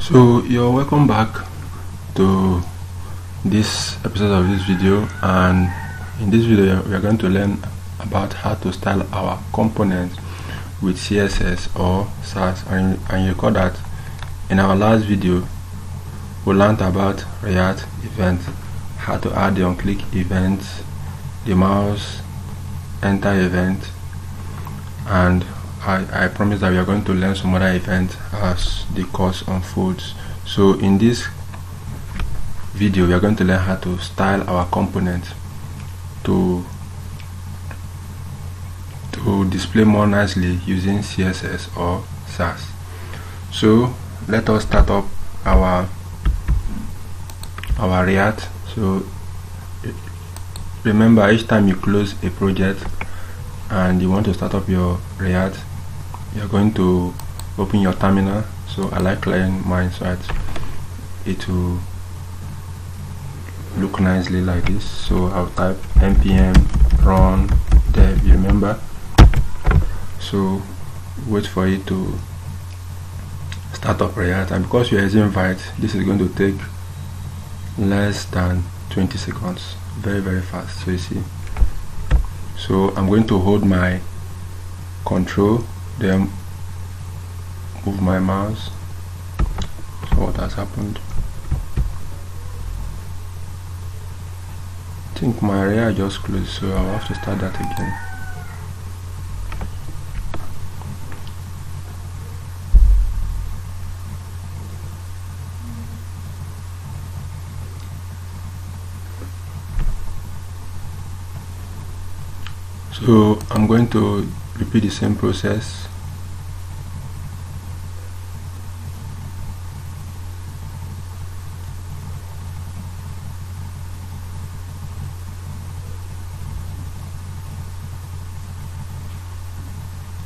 So you're welcome back to this episode of this video, and in this video we are going to learn about how to style our components with CSS or SASS. And you recall that in our last video we learned about React events, how to add the on-click events, the mouse enter event, and I promise that we are going to learn some other events as the course unfolds. So in this video we are going to learn how to style our components to display more nicely using CSS or SASS. So let us start up our React. So remember, each time you close a project and you want to start up your React, you're going to open your terminal. So I like clearing mine so that it will look nicely like this. So I'll type npm run dev, you remember. So wait for it to start up React, and because you are using invite, this is going to take less than 20 seconds, very fast. So you see, so I'm going to hold my control, then move my mouse. So what has happened? I think my React just closed, so I'll have to start that again. So I'm going to repeat the same process.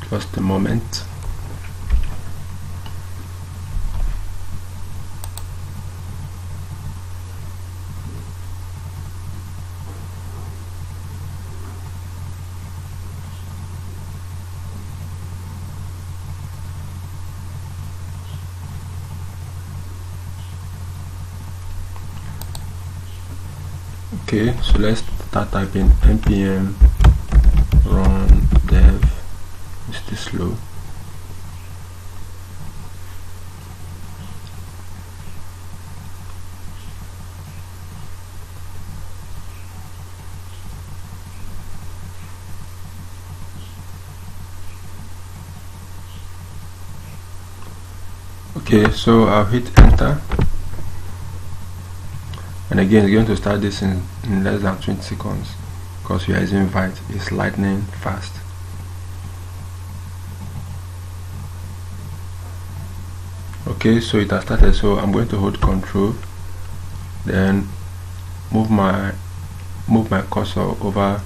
Just a moment. Okay, so let's start typing npm run dev. It's still slow. Okay, so I'll hit enter, and again it's going to start this in less than 20 seconds because we are using invite. It's lightning fast. Okay, so it has started. So I'm going to hold control, then move my cursor over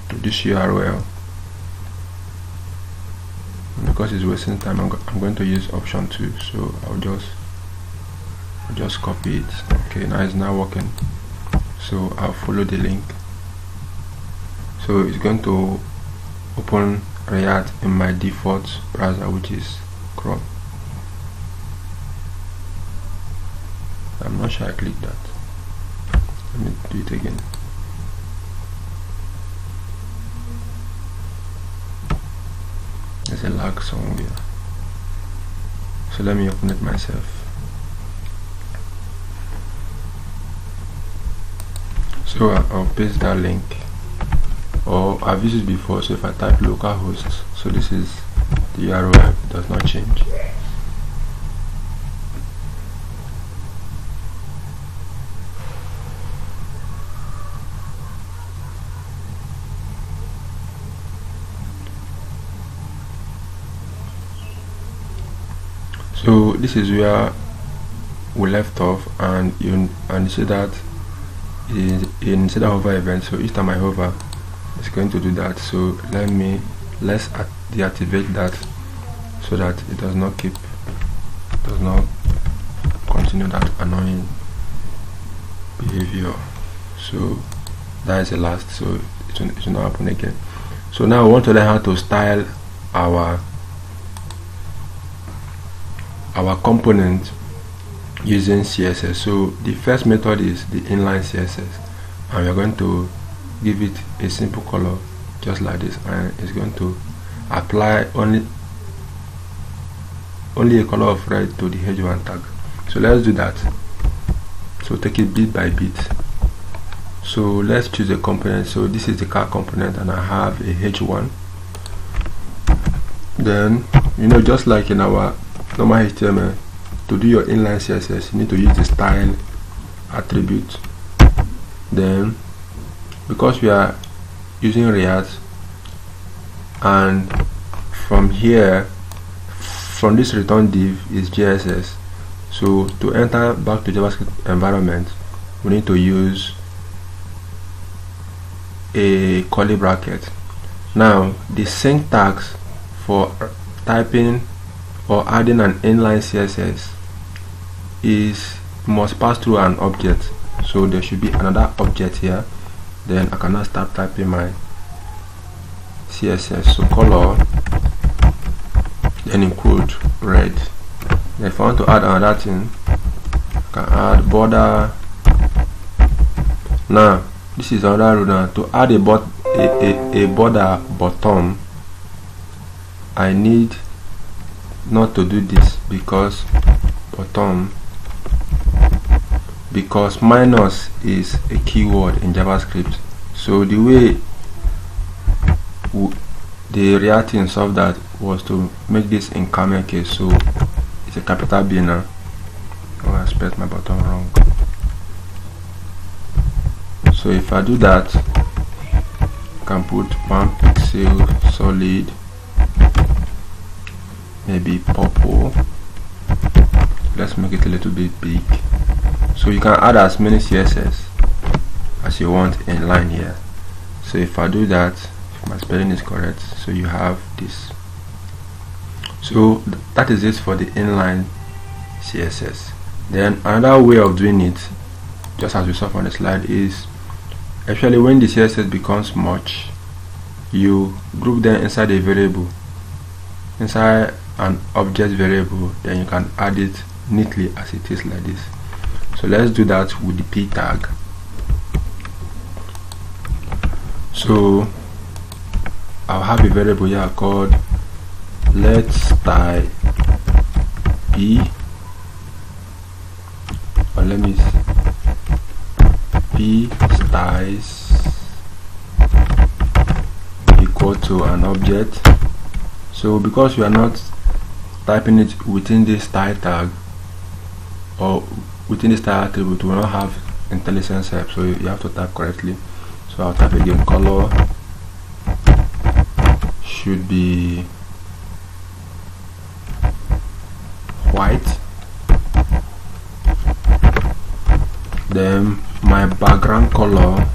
to this URL. Because it's wasting time, I'm going to use option 2, so I'll just copy it. Okay, now it's now working, so I'll follow the link. So it's going to open React in my default browser, which is Chrome. I'm not sure I clicked that. Let me do it again. There's a lag somewhere, so let me open it myself. So I'll paste that link, or I've used it before. So if I type localhost, so this is the URL, it does not change. So this is where we left off, and you see that instead of hover event, so each time I hover it's going to do that. So let's deactivate that so that it does not continue that annoying behavior. So that is the last, so it will not happen again. So now we want to learn how to style our our component using CSS. So the first method is the inline CSS, and we are going to give it a simple color just like this, and it's going to apply only a color of red to the h1 tag. So let's do that. So take it bit by bit. So let's choose a component. So this is the car component, and I have a h1. Then, just like in our normal HTML, to do your inline CSS, you need to use the style attribute. Then, because we are using React, and from here, from this return div is JSS, so to enter back to JavaScript environment, we need to use a curly bracket. Now the syntax for typing or adding an inline CSS is must pass through an object, so there should be another object here. Then I cannot start typing my CSS. So color, then include red. Then if I want to add another thing, I can add border. Now this is another rule. Now to add a border bottom, I need not to do this because minus is a keyword in JavaScript. So the way the React team solved that was to make this in camel case, so it's a capital B now. Oh, I spelled my button wrong. So if I do that, I can put 1 pixel solid, maybe purple. Let's make it a little bit big. So you can add as many CSS as you want in line here. So if I do that, if my spelling is correct, so you have this. So that is it for the inline CSS. Then another way of doing it, just as we saw on the slide, is actually when the CSS becomes much, you group them inside a variable, inside an object variable, then you can add it neatly as it is like this. So let's do that with the p tag. So I'll have a variable here called let's style p, or let me p styles equal to an object. So because we are not typing it within this style tag or within the style attribute, we will not have IntelliSense help, so you have to type correctly. So I'll type again, color should be white. Then my background color,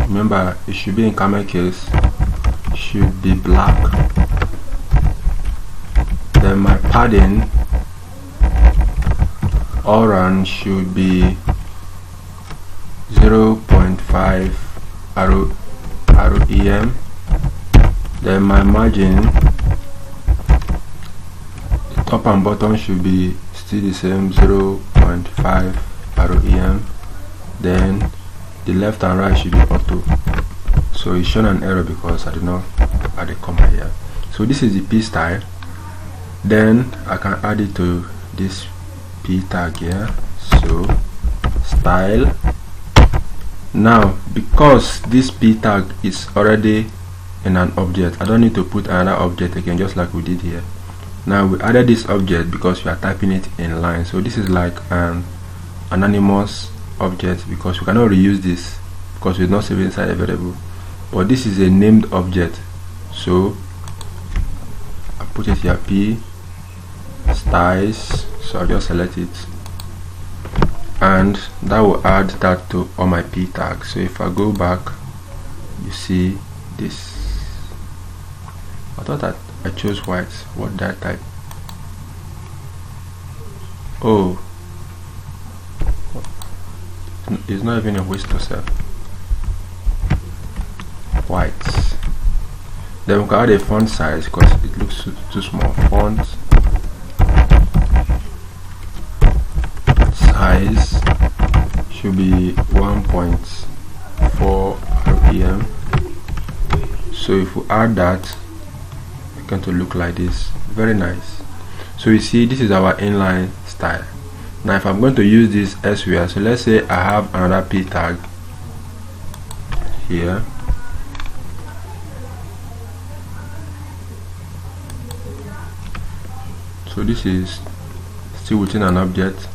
remember it should be in camel case, should be black. Then my padding, orange, should be 0.5 REM. Then my margin, the top and bottom should be still the same, 0.5 REM. Then the left and right should be auto. So it's shown an error because I did not add a comma here. So this is the p style. Then I can add it to this p tag here. So style. Now because this p tag is already in an object, I don't need to put another object again, just like we did here. Now we added this object because we are typing it in line. So this is like an anonymous object because we cannot reuse this because we're not saving inside a variable. But this is a named object, so I put it here, p styles. So I'll just select it, and that will add that to all my p tags. So if I go back, you see this. I thought that I chose white. What did I type? Oh, it's not even a waste to sell. White. Then we can add a font size because it looks too small. Font size should be 1.4 rpm. So if we add that, it's going to look like this. Very nice. So you see, this is our inline style. Now if I'm going to use this elsewhere, so let's say I have another p tag here. So this is still within an object,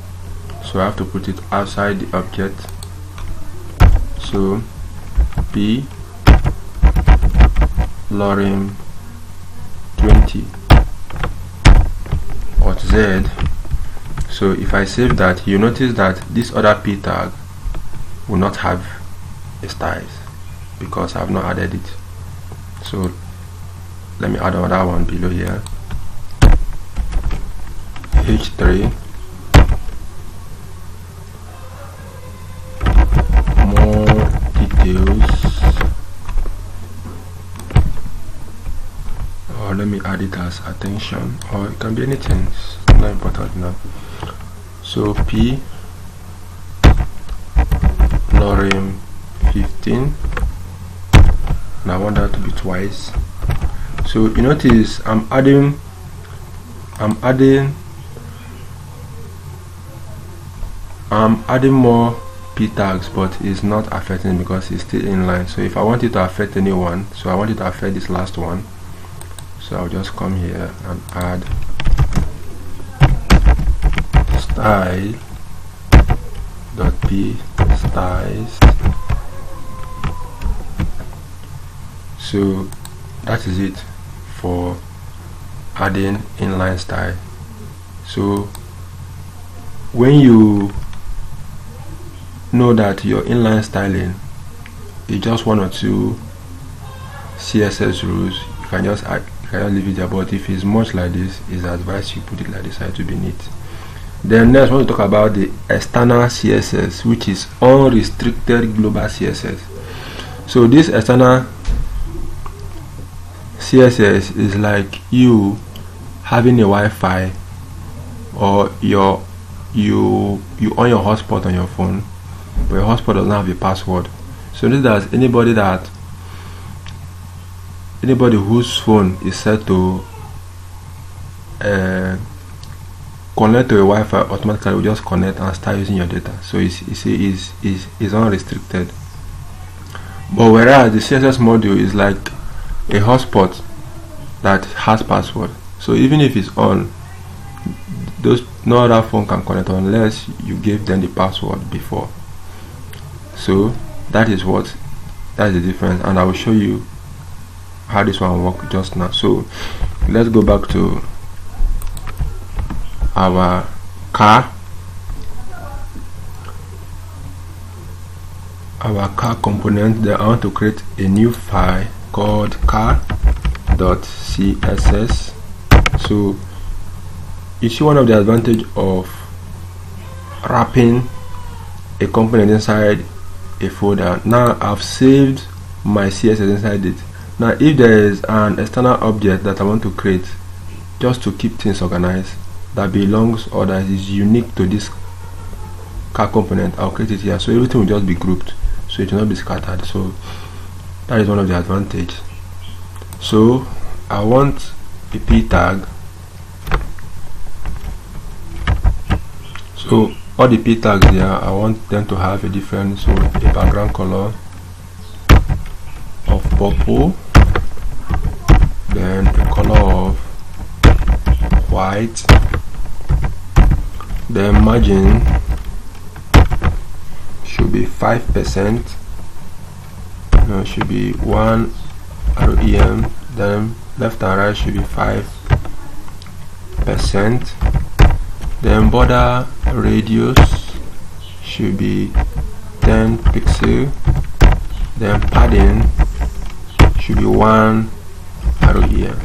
so I have to put it outside the object. So p lorem 20 or z. So if I save that, you notice that this other p tag will not have a style because I have not added it. So let me add another one below here. H3 more details, or let me add it as attention, or it can be anything, it's not important now. So p lorem 15, and I want that to be twice. So you notice I'm adding more p tags, but it's not affecting because it's still inline. So if I want it to affect anyone, so I want it to affect this last one, so I'll just come here and add style dot p styles. So that is it for adding inline style. So when you know that your inline styling is just one or two CSS rules, you can just leave it there. But if it's much like this, it's advised you put it like this, to be neat. Then next, I want to talk about the external CSS, which is unrestricted global CSS. So this external CSS is like you having a Wi-Fi, or you on your hotspot on your phone, but your hotspot doesn't have a password. So this is anybody whose phone is set to connect to a Wi-Fi automatically will just connect and start using your data. So it's unrestricted. But whereas the CSS module is like a hotspot that has password. So even if it's on, no other phone can connect unless you gave them the password before. So that is the difference, and I will show you how this one works just now. So let's go back to our car component. Then I want to create a new file called car.css. So you see, one of the advantage of wrapping a component inside a folder. Now I've saved my CSS inside it. Now if there is an external object that I want to create just to keep things organized, that belongs or that is unique to this car component, I'll create it here, so everything will just be grouped, so it will not be scattered. So that is one of the advantages. So I want a p tag. So all the p tags here, I want them to have a different, so a background color of purple, then a color of white, the margin should be 5%, no, should be 1 rem, then left and right should be 5%, then border radius should be 10 pixel, then padding should be 1 rem.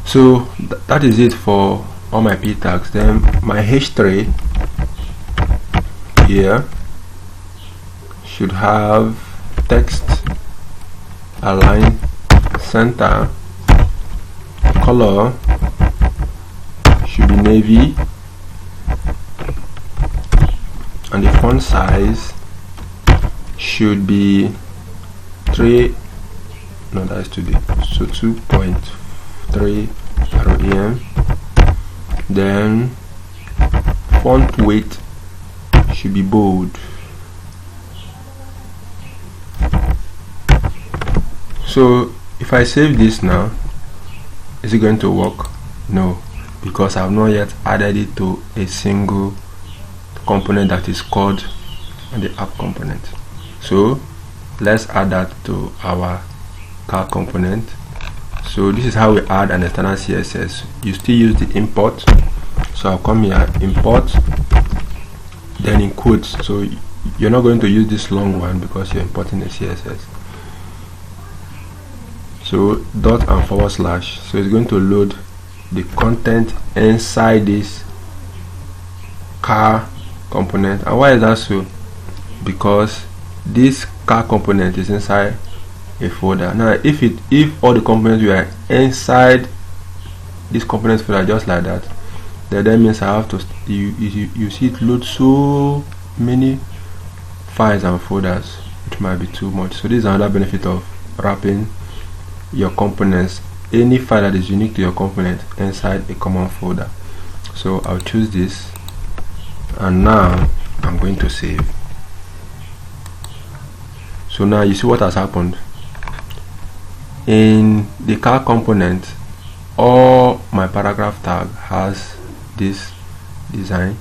So that is it for all my p tags. Then my h3 here should have text align center, color should be navy, and the font size should be 2.3 rem. Then font weight should be bold. So if I save this now, is it going to work? No, because I have not yet added it to a single component that is called the app component. So let's add that to our car component. So this is how we add an external CSS. You still use the import. So I'll come here, import, then in quotes. So you're not going to use this long one because you're importing a CSS. So dot and /. So it's going to load the content inside this car component. And why is that so? Because this car component is inside a folder. Now if all the components were inside this component folder just like that, then that means I have to you see it load so many files and folders, it might be too much. So this is another benefit of wrapping your components, any file that is unique to your component, inside a common folder. So I'll choose this, and now I'm going to save. So now you see what has happened. In the car component, all my paragraph tag has this design.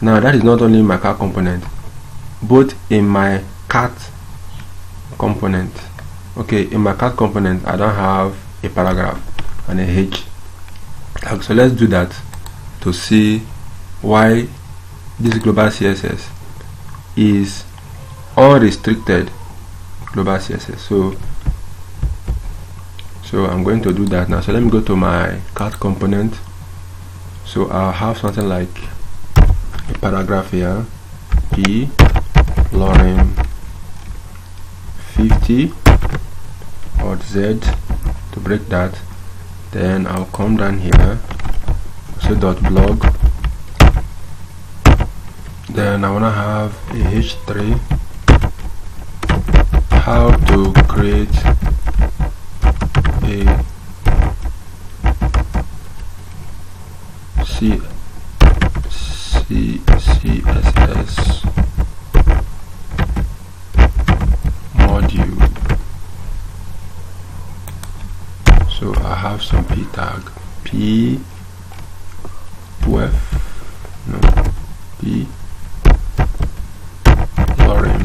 Now that is not only my car component, both in my cat component. Okay, in my cat component I don't have a paragraph and a H. So let's do that to see why this global CSS is unrestricted global CSS. So I'm going to do that now. So let me go to my cat component. So I'll have something like a paragraph here, P lorem 50 or Z to break that. Then I'll come down here, so .blog. Then I want to have a H3, how to create a CSS module. So I have some p tag, p 12, no, p lorem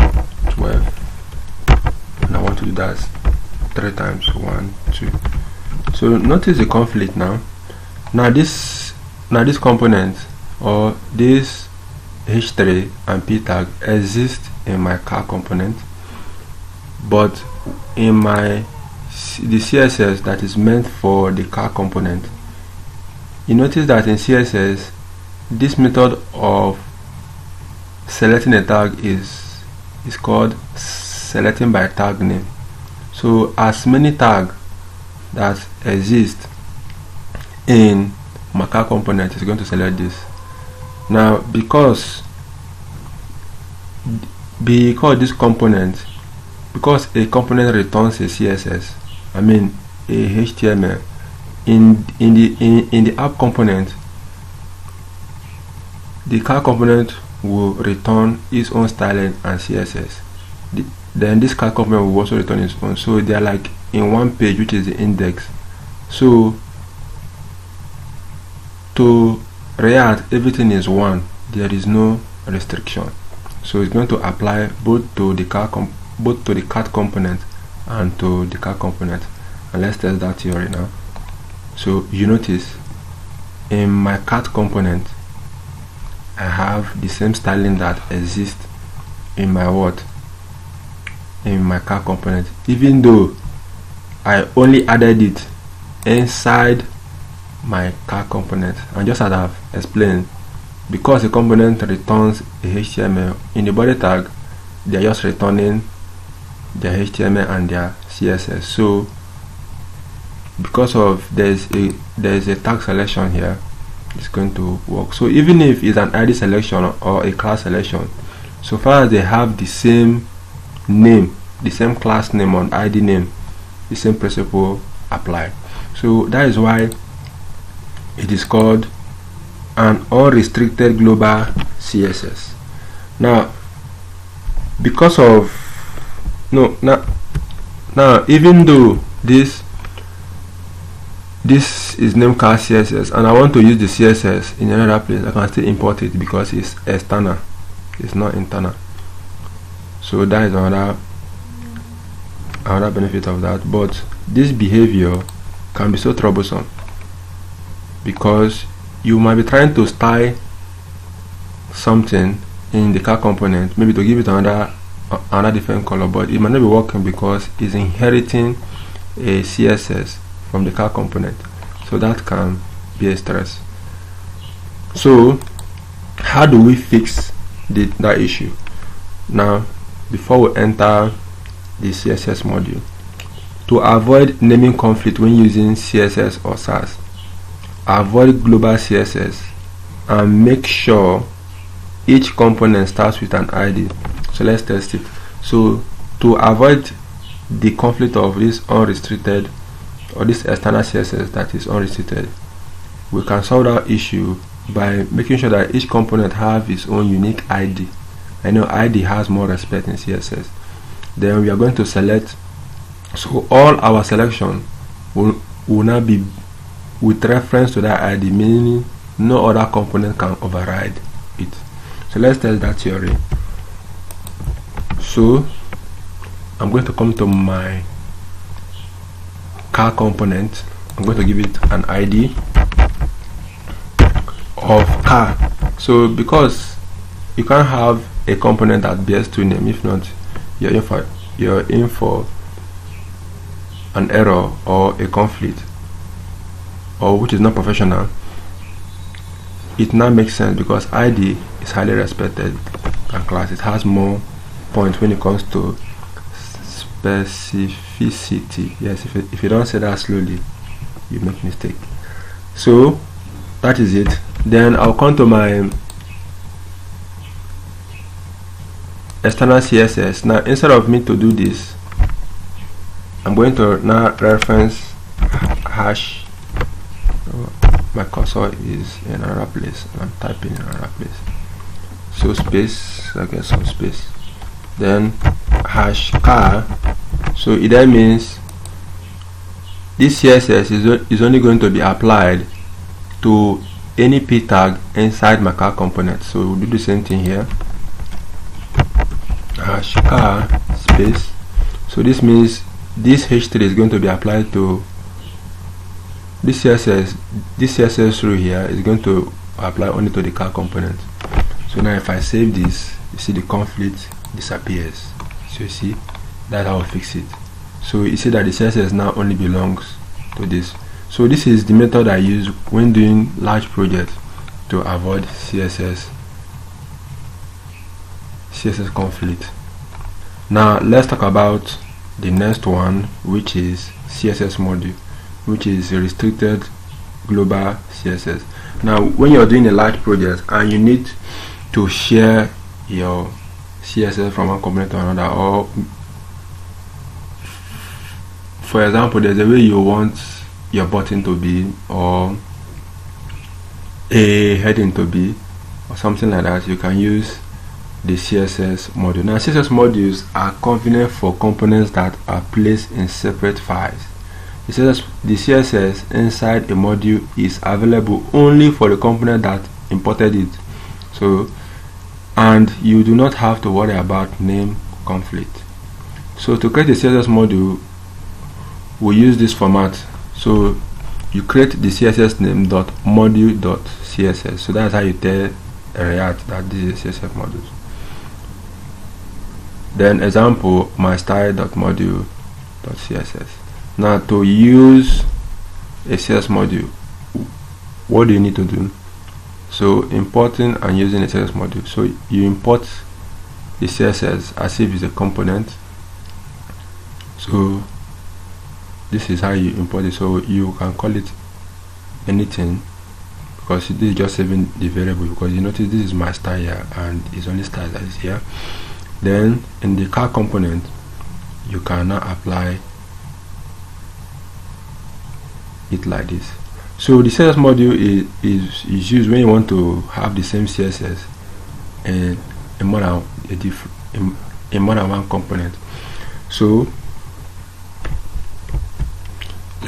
12, and I want to do that 3 times, 1, 2. So notice the conflict now. Now this component, or this h3 and p tag, exist in my car component, but in the CSS that is meant for the car component, you notice that in CSS this method of selecting a tag is called selecting by tag name. So as many tags that exist in my car component is going to select this. Now because this component, because a component returns a CSS, I mean a HTML, in the app component, the car component will return its own styling and CSS. Then this car component will also return its own. So they are like in one page, which is the index. So to React, everything is one. There is no restriction. So it's going to apply both to the cat component and to the car component. And let's test that theory now. So you notice in my cat component I have the same styling that exists in my in my car component, even though I only added it inside my car component. And just as I've explained, because the component returns a HTML, in the body tag they are just returning their HTML and their CSS. So because of there's a tag selection here, it's going to work. So even if it's an ID selection or a class selection, so far as they have the same name, the same class name on ID name, the same principle apply. So that is why it is called an unrestricted global CSS. Now, because of now even though this is named class CSS and I want to use the CSS in another place, I can still import it because it's external, it's not internal. So that is another benefit of that. But this behavior can be so troublesome because you might be trying to style something in the car component, maybe to give it another different color, but it might not be working because it's inheriting a CSS from the car component. So that can be a stress. So how do we fix that issue? Now, before we enter the CSS module, to avoid naming conflict when using CSS or SASS, avoid global CSS and make sure each component starts with an ID. So let's test it. So to avoid the conflict of this unrestricted or this external CSS that is unrestricted, we can solve that issue by making sure that each component have its own unique ID. I know ID has more respect in CSS. Then we are going to select, so all our selection will now be with reference to that ID, meaning no other component can override it. So let's test that theory. So I'm going to come to my car component. I'm going to give it an ID of car. So because you can't have a component that bears two names, if not you're in for an error or a conflict, or which is not professional. It now makes sense because ID is highly respected than class. It has more points when it comes to specificity. Yes, if you don't say that slowly, you make mistake. So that is it. Then I'll come to my external CSS. Now instead of me to do this, I'm going to now reference hash. My cursor is in another place and I'm typing in another place. So space, I get some space. Then hash car. So it then means this CSS is only going to be applied to any p tag inside my car component. So we'll do the same thing here. Hash car space. So this means this h3 is going to be applied to this CSS through here is going to apply only to the car component. So now if I save this, you see the conflict disappears. So you see, that's how I fix it. So you see that the CSS now only belongs to this. So this is the method I use when doing large projects to avoid CSS conflict. Now let's talk about the next one, which is CSS module, which is a restricted global CSS. Now when you're doing a large project and you need to share your CSS from one component to another, or for example there's a way you want your button to be or a heading to be or something like that, you can use the CSS module. Now CSS modules are convenient for components that are placed in separate files. The CSS inside a module is available only for the component that imported it. So, and you do not have to worry about name conflict. So to create a CSS module, we use this format. So you create the CSS name .module.css. So that's how you tell React that this is a CSS module. Then example, my style.module.css. Now to use a CSS module, what do you need to do? So importing and using a CSS module. So you import the CSS as if it's a component. So this is how you import it. So you can call it anything, because this is just saving the variable, because you notice this is my style here and it's only style that is here. Then in the car component, you can now apply it like this. So the CSS module is used when you want to have the same CSS in more than one component. So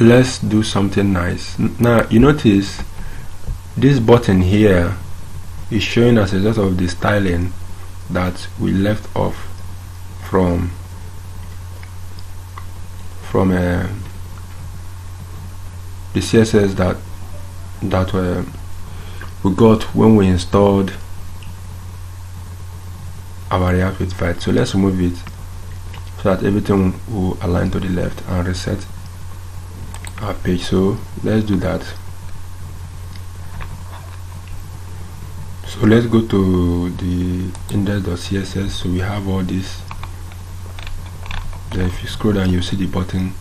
let's do something nice. Now you notice this button here is showing us a lot of the styling that we left off from the CSS that we got when we installed our React with Vite. So let's remove it so that everything will align to the left and reset our page. So let's do that. So let's go to the index.css. So we have all this. Then if you scroll down, you see the button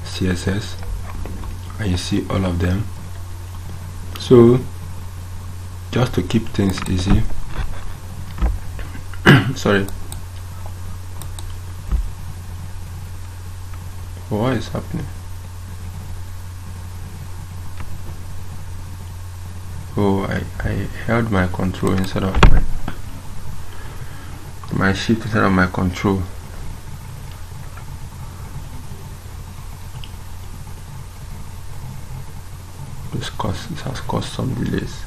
CSS, and you see all of them. So just to keep things easy, sorry, what is happening? Oh, I held my control instead of my shift instead of my control. This has caused some delays.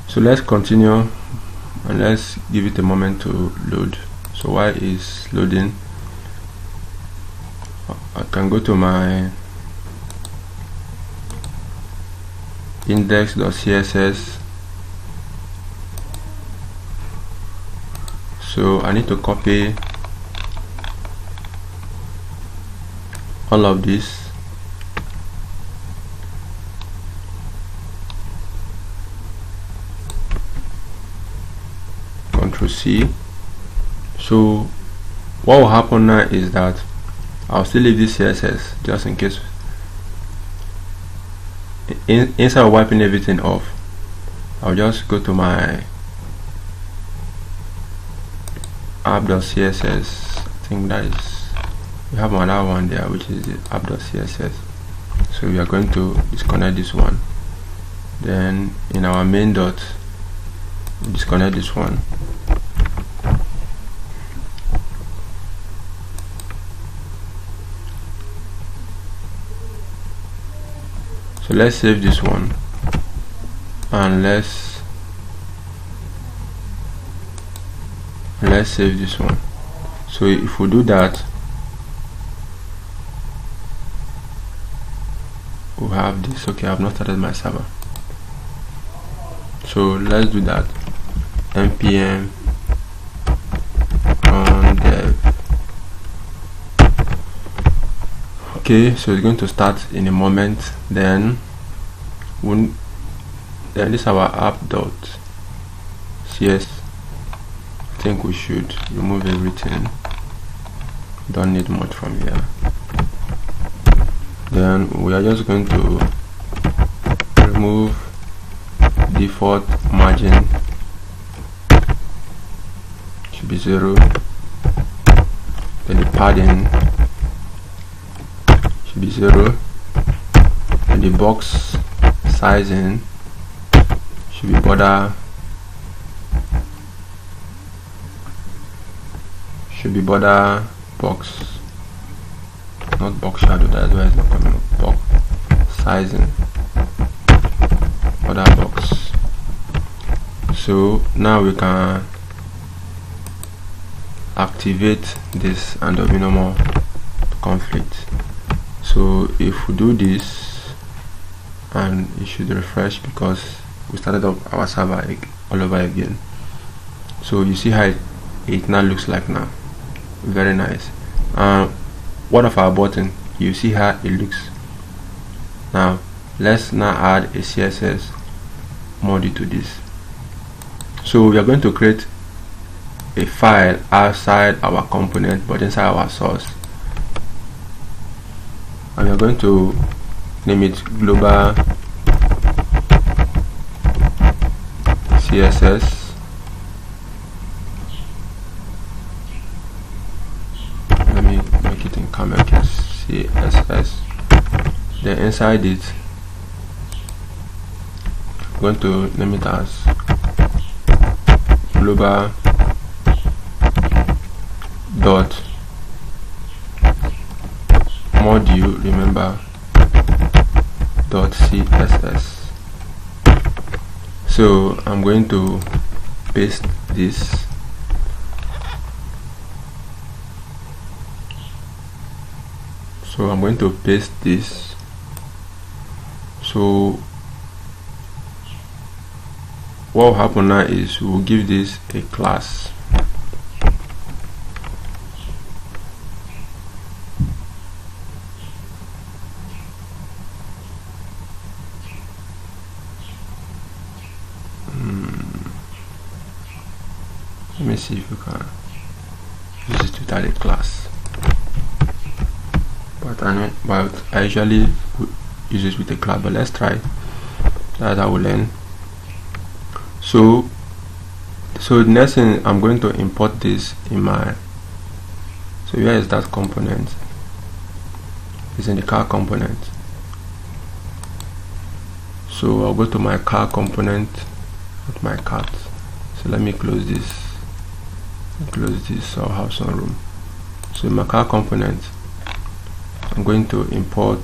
So let's continue and let's give it a moment to load. So while it's loading, I can go to my index.css. So I need to copy all of this. Ctrl C. So what will happen now is that I'll still leave this CSS just in case. Instead of wiping everything off, I'll just go to my app.css. I think that is, we have another one there, which is the app.css. So we are going to disconnect this one. Then in our main dot, disconnect this one. So let's save this one and let's save this one. So if we do that, we have this. Okay, I've not started my server. So let's do that. npm on dev. Okay, so it's going to start in a moment. Then this is our app.cs. I think we should remove everything. Don't need much from here. Then we are just going to remove default margin, should be 0. Then the padding should be 0, and the box sizing should be border box, not box shadow. That's why it's not coming up. Box sizing, border box. So now we can activate this and there'll be no more conflict. So if we do this, and it should refresh because we started up our server all over again. So you see how it now looks like now. Very nice. One of our button, you see how it looks. Now let's now add a CSS module to this. So we are going to create a file outside our component but inside our source, and we are going to name it global CSS. Let me make it in camel case, CSS. Then inside it, I'm going to name it as global dot module, remember, dot CSS. So I'm going to paste this. So I'm going to paste this. So what will happen now is we'll give this a class. Let me see if we can use it without a class. But I usually use it with a class, but let's try. That's how we learn. So the next thing, I'm going to import this in my, so where is that component? It's in the car component. So I'll go to my car component with my cart. So let me close this. So I'll have some room. So in my car component, I'm going to import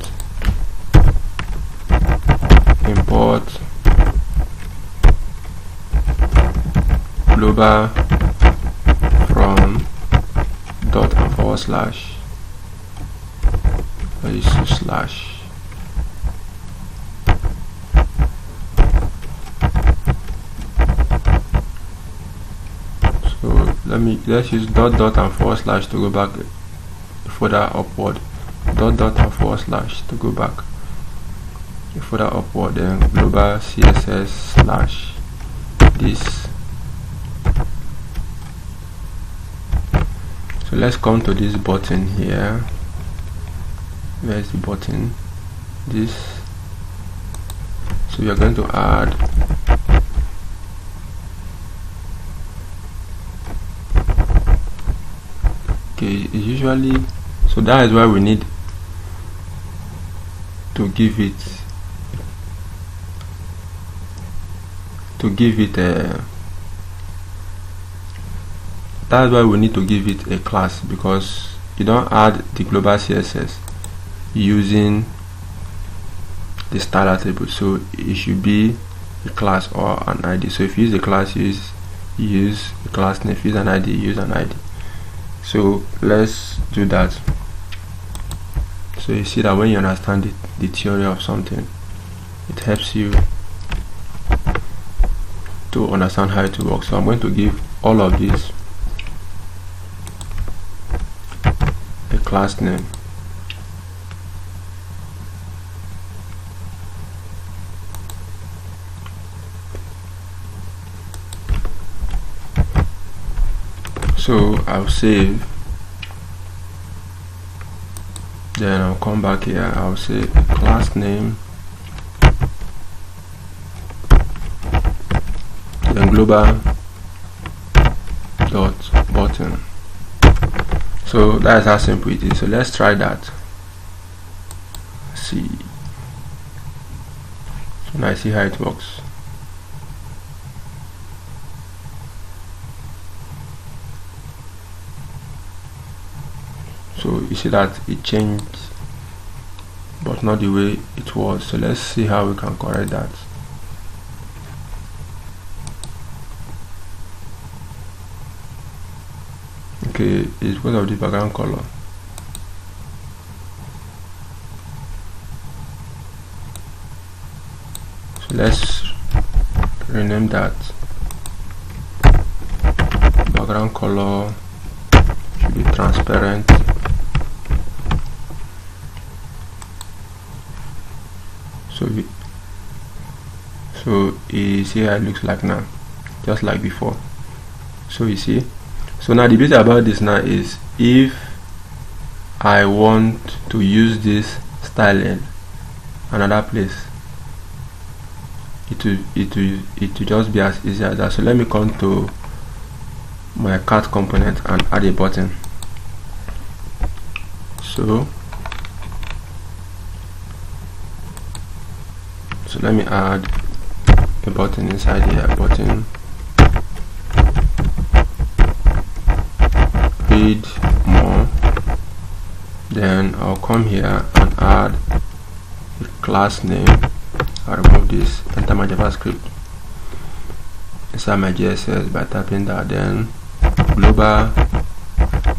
global from dot and forward slash, I use slash. So let's use dot and forward slash to go back further upward. Dot and forward slash to go back further upward, then global CSS slash this. So let's come to this button here. Where is the button? This. So we are going to add usually, so that is why we need to give it that's why we need to give it a class, because you don't add the global CSS using the style attribute, so it should be a class or an ID. So if you use a class, use a class name. If you use an ID, use an ID. So let's do that. So you see that when you understand the theory of something, it helps you to understand how it works. So I'm going to give all of these a class name. So I'll save, then I'll come back here. I'll say class name, then global dot button. So that's how simple it is. So let's try that. See. So now I see how it works. So you see that it changed, but not the way it was. So let's see how we can correct that. Okay, it's because of the background color. So let's rename that. Background color should be transparent. So you see how it looks like now, just like before. So you see, So now the beauty about this now is if I want to use this styling another place, it will just be as easy as that. So let me come to my cart component and add a button. So let me add a button inside here, button read more. Then I'll come here and add a class name. I'll remove this, enter my JavaScript inside my CSS by typing that, then global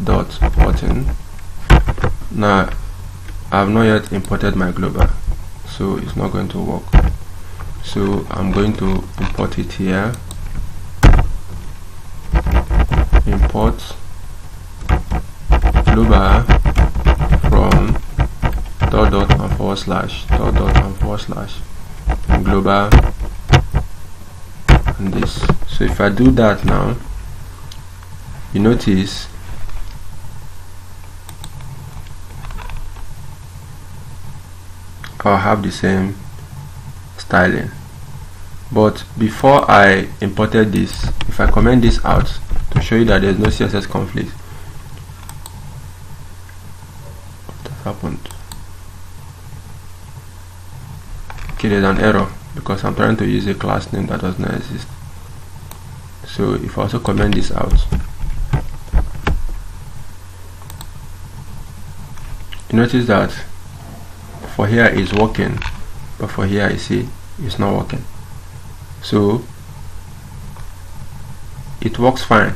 dot button. Now I've not yet imported my global, so it's not going to work. So I'm going to import it here. Import global from dot and forward slash and global and this. So if I do that now, you notice I'll have the same styling. But before I imported this, if I comment this out to show you that there's no CSS conflict, what has happened? Okay, there's an error because I'm trying to use a class name that does not exist. So if I also comment this out, you notice that for here is working, but for here I see it's not working. So it works fine.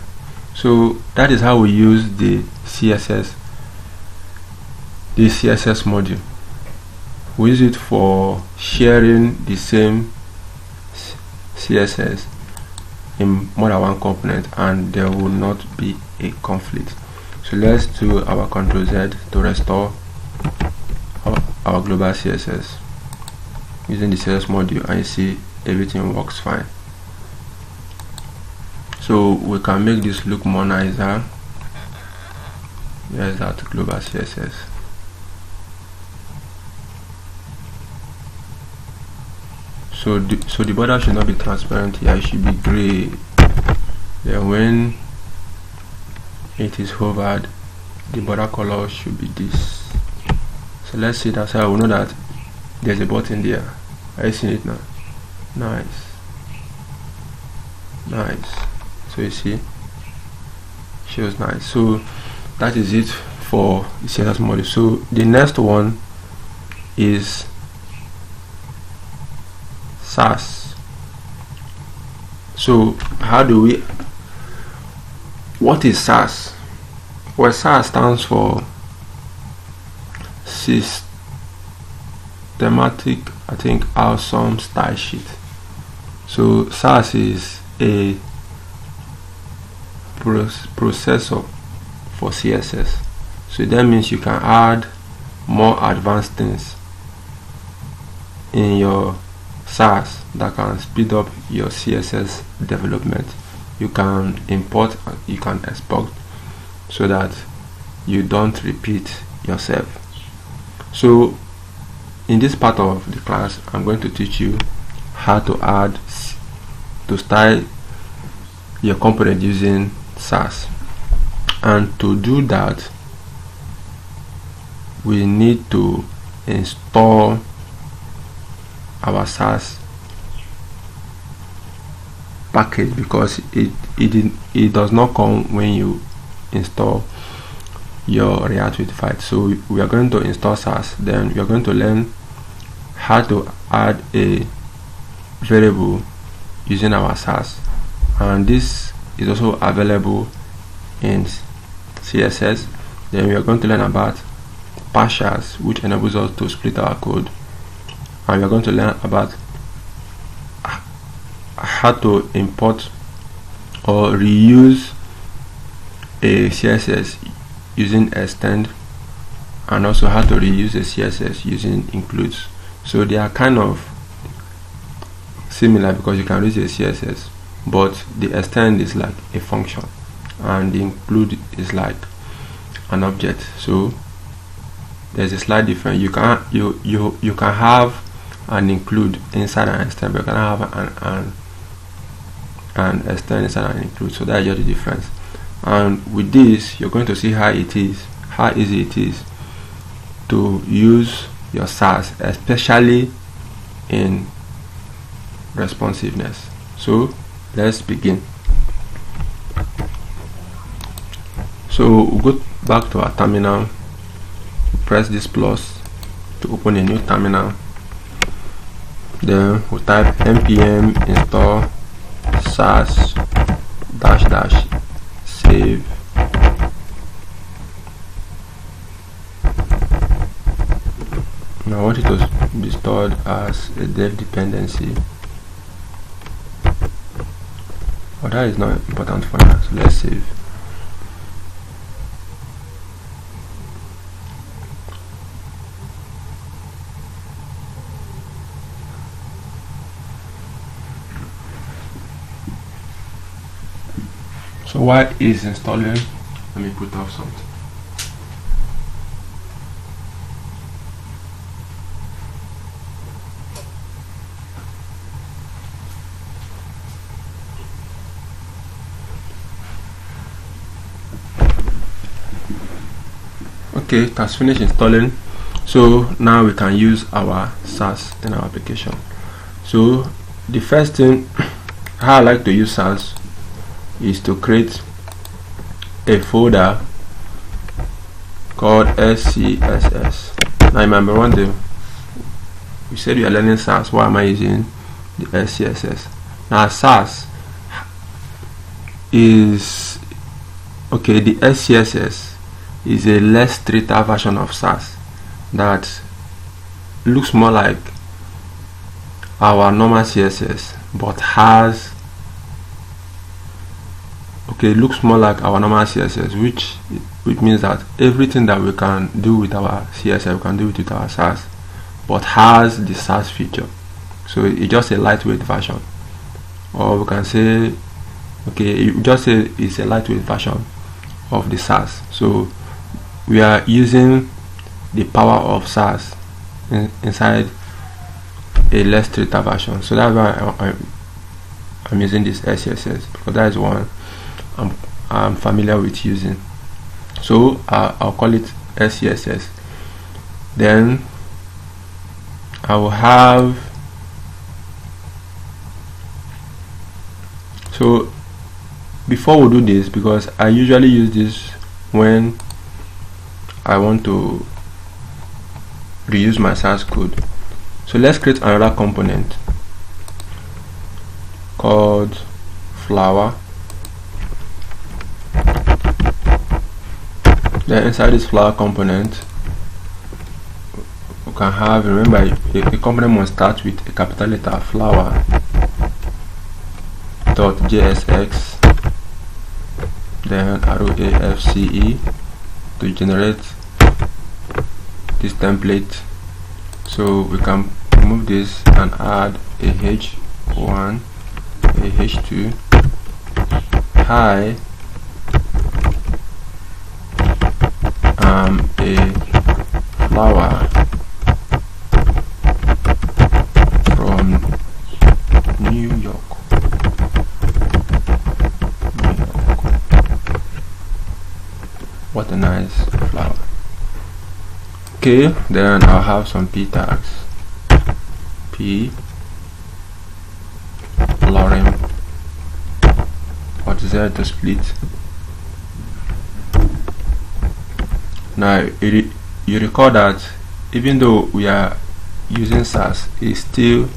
So that is how we use the CSS module. We use it for sharing the same CSS in more than one component, and there will not be a conflict. So let's do our Ctrl Z to restore our global CSS using the CSS module, and you see everything works fine. So we can make this look more nicer. There's that global CSS. So the border should not be transparent here, it should be gray. Then when it is hovered, the border color should be this. So let's see that, so we know that there's a button there. Are you seeing it now? Nice. So you see, shows nice. So that is it for the CSS module. So the next one is SASS. So what is SASS? Well, SASS stands for systematic, I think, awesome style sheet. So SASS is a processor for CSS. So that means you can add more advanced things in your SASS that can speed up your CSS development. You can import and you can export so that you don't repeat yourself. So in this part of the class, I'm going to teach you how to style your component using SASS. And to do that, we need to install our SASS package, because it does not come when you install your React with Fight. So we are going to install SASS, then we are going to learn how to add a variable using our SASS, and this is also available in CSS. Then we are going to learn about partials, which enables us to split our code, and we are going to learn about how to import or reuse a CSS using extend, and also how to reuse a CSS using includes. So they are kind of similar because you can use a CSS, but the extend is like a function and the include is like an object. So there's a slight difference. You can have an include inside an extend, but you can have an extend inside an include. So that's just the difference. And with this, you're going to see how easy it is to use your SASS, especially in responsiveness. So let's begin. So we'll go back to our terminal, press this plus to open a new terminal, then we'll type npm install SASS -- save. Now I want it to be stored as a dev dependency, but that is not important for now, so let's save. So while it's installing, let me put off something. Okay, it has finished installing. So now we can use our SASS in our application. So the first thing, how I like to use SASS is to create a folder called SCSS. Now you might be wondering, we said we are learning SASS, why am I using the SCSS? Now SASS is okay, the SCSS is a less stricter version of SASS that looks more like our normal CSS, but has looks more like our normal CSS, which means that everything that we can do with our CSS we can do it with our SASS, but has the SASS feature. So it's just a lightweight version, or we can say you just say it's a lightweight version of the SASS. So we are using the power of SASS inside a less stricter version. So that's why I'm using this SCSS, because that is one I'm familiar with using. So I'll call it SCSS. Then I will have, so before we do this, because I usually use this when I want to reuse my SASS code. So let's create another component called flower. Then inside this flower component, we can have, remember, a component must start with a capital letter flower .jsx, then arrow-afce to generate this template. So we can remove this and add a h1, a h2, hi, a flower from New York. What a nice flower. Okay, then I'll have some p tags. P lorem, what is there to split. Now you recall that even though we are using SASS, it's still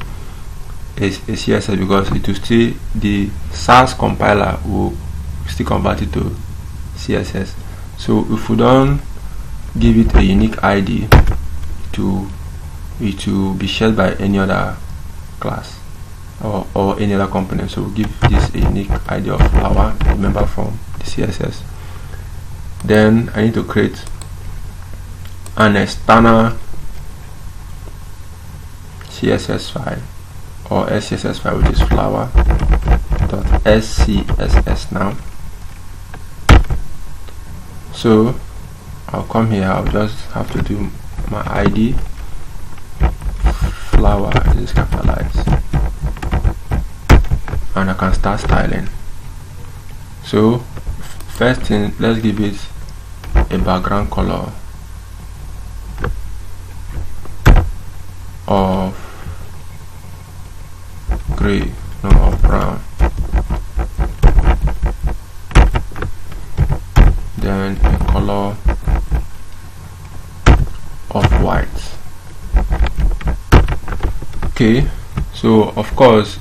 a CSS, because it will still, the SASS compiler will still convert it to CSS. So if we don't give it a unique ID, it will be shared by any other class or any other component. So we'll give this a unique ID of flower, remember, from the CSS. Then I need to create an external CSS file or SCSS file, which is flower.scss now. So I'll come here, I'll just have to do my ID, flower is capitalized, and I can start styling. So first thing, let's give it a background color of gray, no, of brown. Then a color of white. Okay, so of course,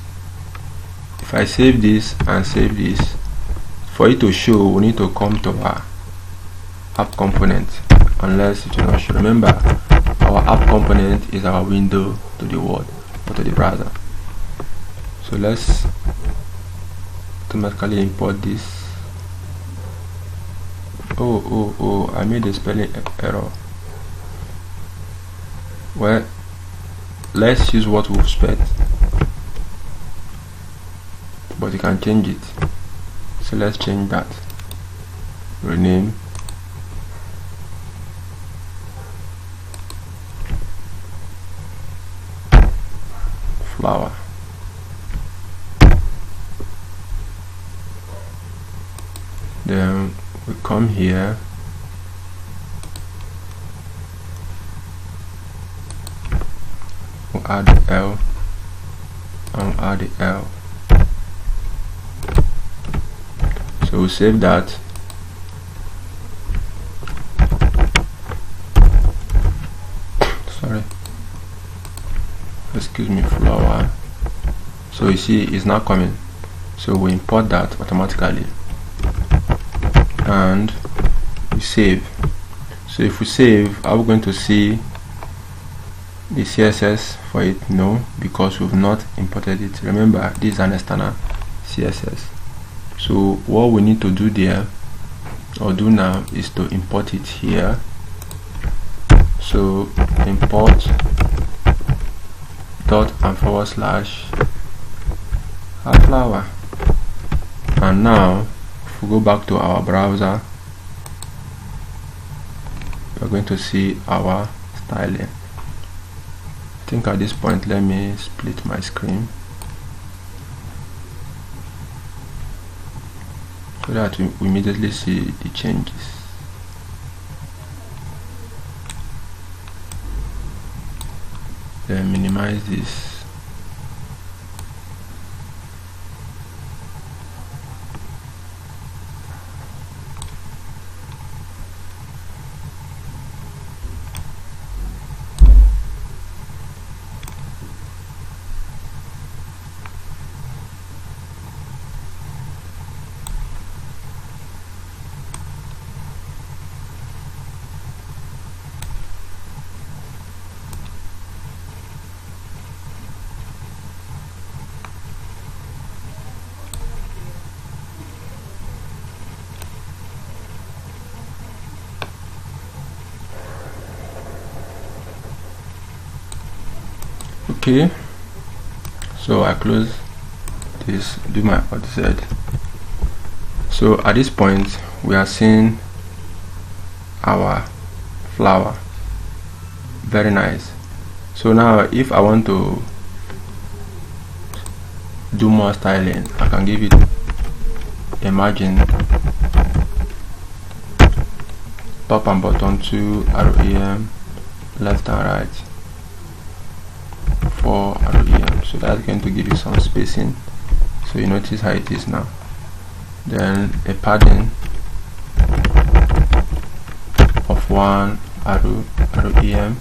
if I save this and save this, for it to show, we need to come to our app component, unless it will not show. Remember, our app component is our window to the world or to the browser. So let's automatically import this. Oh, I made a spelling error. Well, let's use what we've spelled, but you can change it. So let's change that. Rename. Flower. Then we come here, we'll add the L and add the L. So we'll save that. Sorry, excuse me, flower. So you see it's not coming, so we import that automatically and we save. So if we save, are we going to see the CSS for it? No, because we've not imported it. Remember, this is an external CSS. So what we need to do there or do now is to import it here. So import dot and forward slash our flower. And now if we go back to our browser, we're going to see our styling. I think at this point, let me split my screen so that we immediately see the changes. Then minimize this. Okay, so I close this, do my outside. So at this point we are seeing our flower, very nice. So now if I want to do more styling, I can give it a margin, top and bottom 2 REM, left and right 4 REM. So that's going to give you some spacing, so you notice how it is now. Then a padding of 1 REM,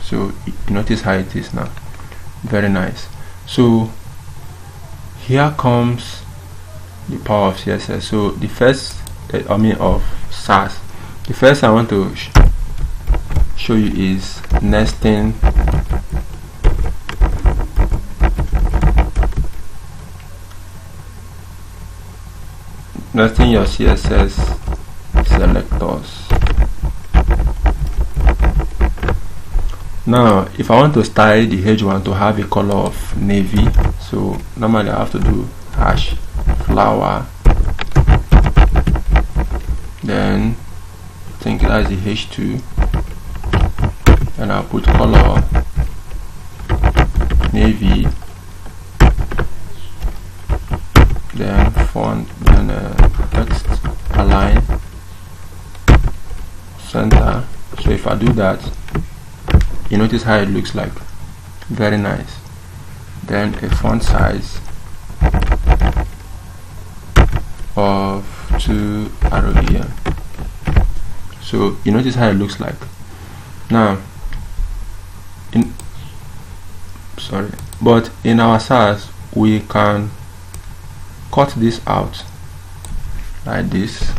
so you notice how it is now, very nice. So here comes the power of CSS. So the first of SASS, the first I want to show you is nesting your CSS selectors. Now if I want to style the H1 to have a color of navy, so normally I have to do hash flower then I think that's the H2, and I'll put color navy, then font, then text align center. So if I do that, you notice how it looks like. Very nice. Then a font size of 2 ROEM. So you notice how it looks like. Now but in our SASS we can cut this out like this.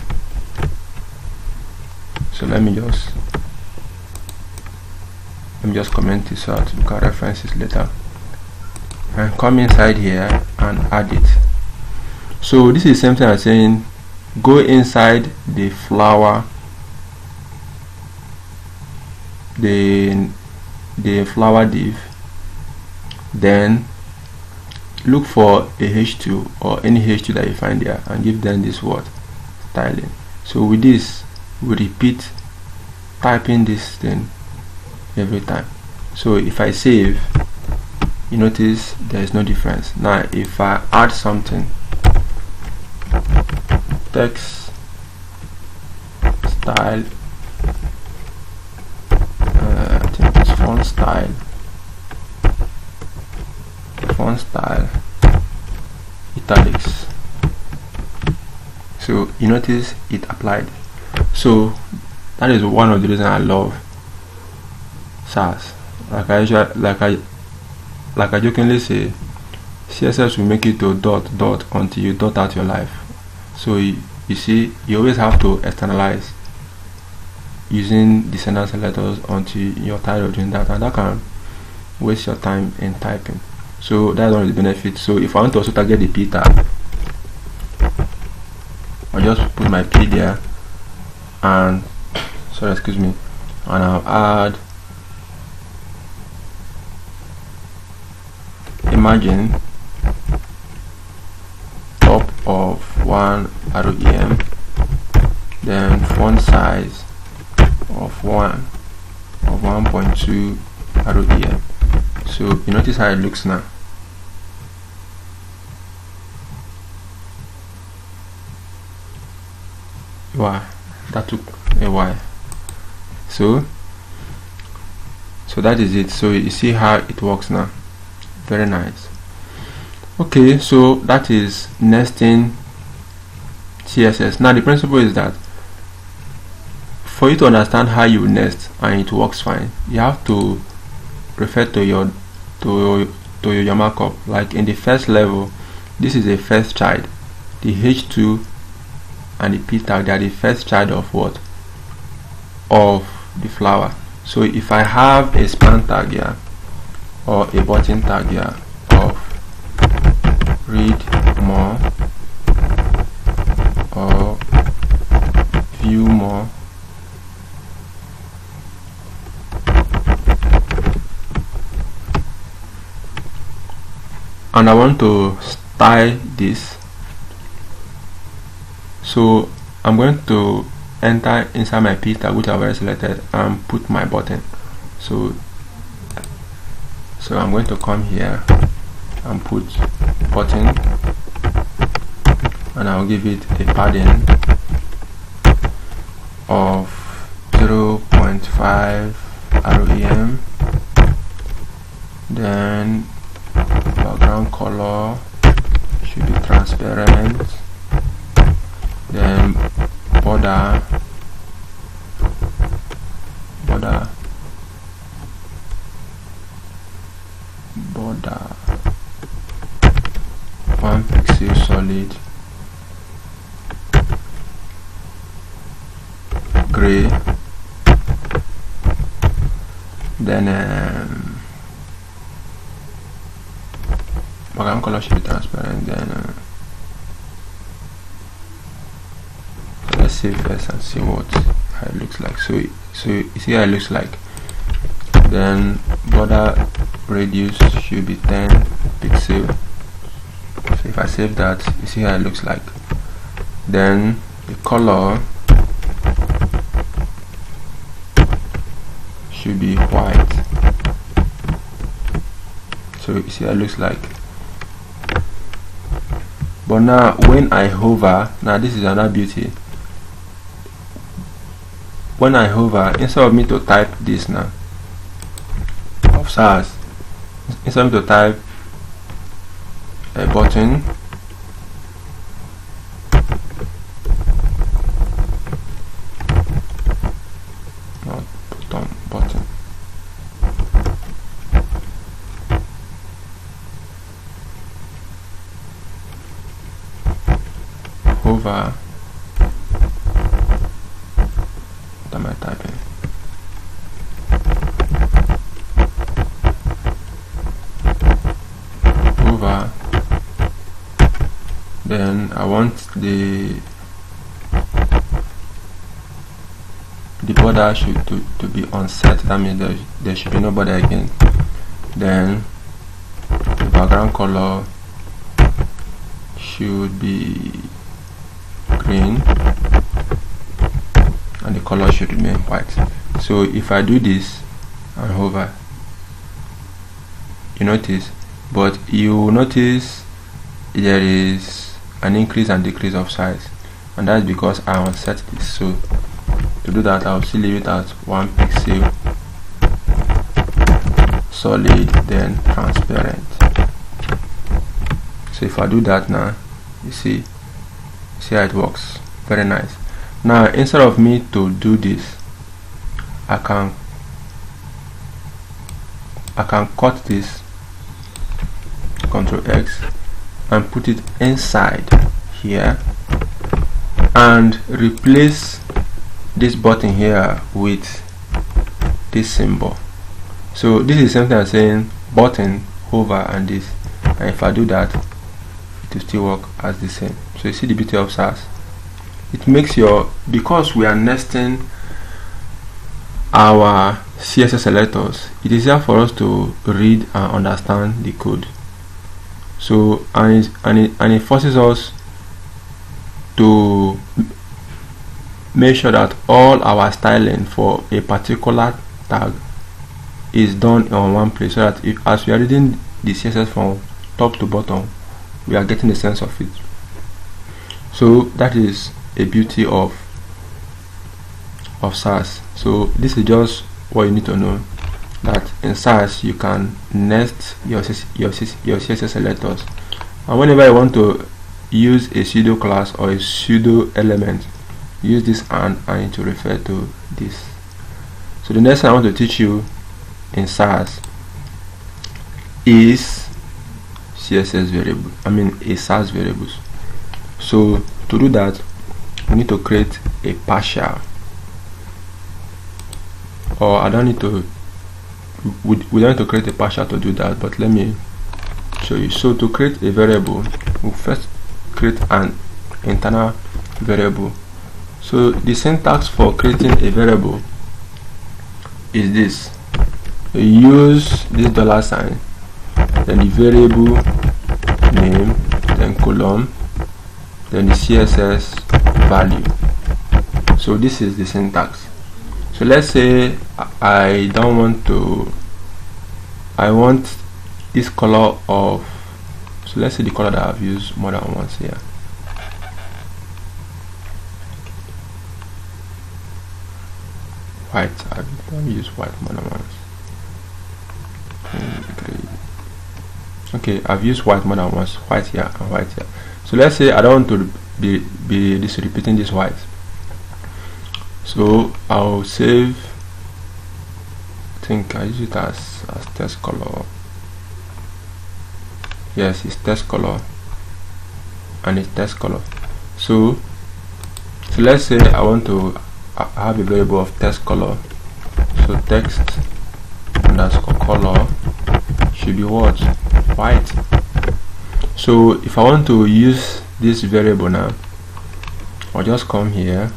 So let me just comment this out. You can reference this later, and come inside here and add it. So this is the same thing as saying go inside the flower, the flower div, then look for a H2 or any H2 that you find there, and give them this word styling. So with this we repeat typing this thing every time. So if I save, you notice there is no difference. Now if I add something, text style, I think it's font style italics, so you notice it applied. So that is one of the reasons I love SASS. Like I jokingly say, CSS will make you to dot until you dot out your life. So you see, you always have to externalize using descendant selectors until you're tired of doing that, and that can waste your time in typing. So that's one of the benefits. So if I want to also target the P tag, I'll just put my P there, and and I'll add imagine top of 1 ROEM, then font size of 1.2 ROEM. So you notice how it looks now. Wow, that took a while. So that is it. So you see how it works now. Very nice. Okay, so that is nesting CSS. Now the principle is that for you to understand how you nest and it works fine, you have to refer to your markup. Like in the first level, this is a first child. The H2 and the P tag, they are the first child of what? Of the flower. So if I have a span tag here or a button tag here of read more or view more, and I want to style this, so I'm going to enter inside my P tag, which I've already selected, and put my button. So I'm going to come here and put button, and I'll give it a padding of 0.5 ROEM, then background color should be transparent, then border border 1 pixel solid gray, then background color should be transparent, then let's save this and see how it looks like. So you see how it looks like. Then border radius should be 10 pixel. So if I save that, you see how it looks like. Then the color should be white. So you see, it looks like. But now when I hover, now this is another beauty. When I hover, instead of me to type this now of SASS, instead of me to type a button, button. Hover. What am I typing? Hover. Then I want the border should to be on set. That means there should be no border again. Then the background color should be green and the color should remain white. So if I do this and hover, you notice, but you will notice there is an increase and decrease of size, and that's because I unset this. So to do that, I'll still leave it at 1 pixel, solid, then transparent. So if I do that now, you see how it works. Very nice. Now instead of me to do this, I can cut this, CTRL-X, and put it inside here and replace this button here with this symbol. So this is something I'm saying button, hover, and this, and if I do that, it will still work as the same. So you see the beauty of SASS. It makes because we are nesting our CSS selectors, it is easier for us to read and understand the code. So and it forces us to make sure that all our styling for a particular tag is done on one place, so that as we are reading the CSS from top to bottom, we are getting the sense of it. So that is a beauty of SASS. So this is just what you need to know, that in SASS you can nest your CSS selectors, and whenever you want to use a pseudo class or a pseudo element, use this and it will refer to this. So the next thing I want to teach you in SASS is CSS variable, a SASS variables. So to do that, we need to create a partial, or I don't need to, we don't need to create a partial to do that, but let me show you. So to create a variable, we'll first create an internal variable. So the syntax for creating a variable is this: you use this $, then the variable name, then column, then the CSS value. So this is the syntax. So let's say I don't want to, I want this color of, so let's say the color that I've used more than once here. White, I've used white more than once. Okay, I've used white more than once, white here and white here. So let's say I don't want to be repeating this white. So I'll save, I think I use it as test color. Yes, it's test color, and it's test color. So let's say I want to have a variable of text color. So text underscore color should be what? White. So if I want to use this variable now, I'll just come here,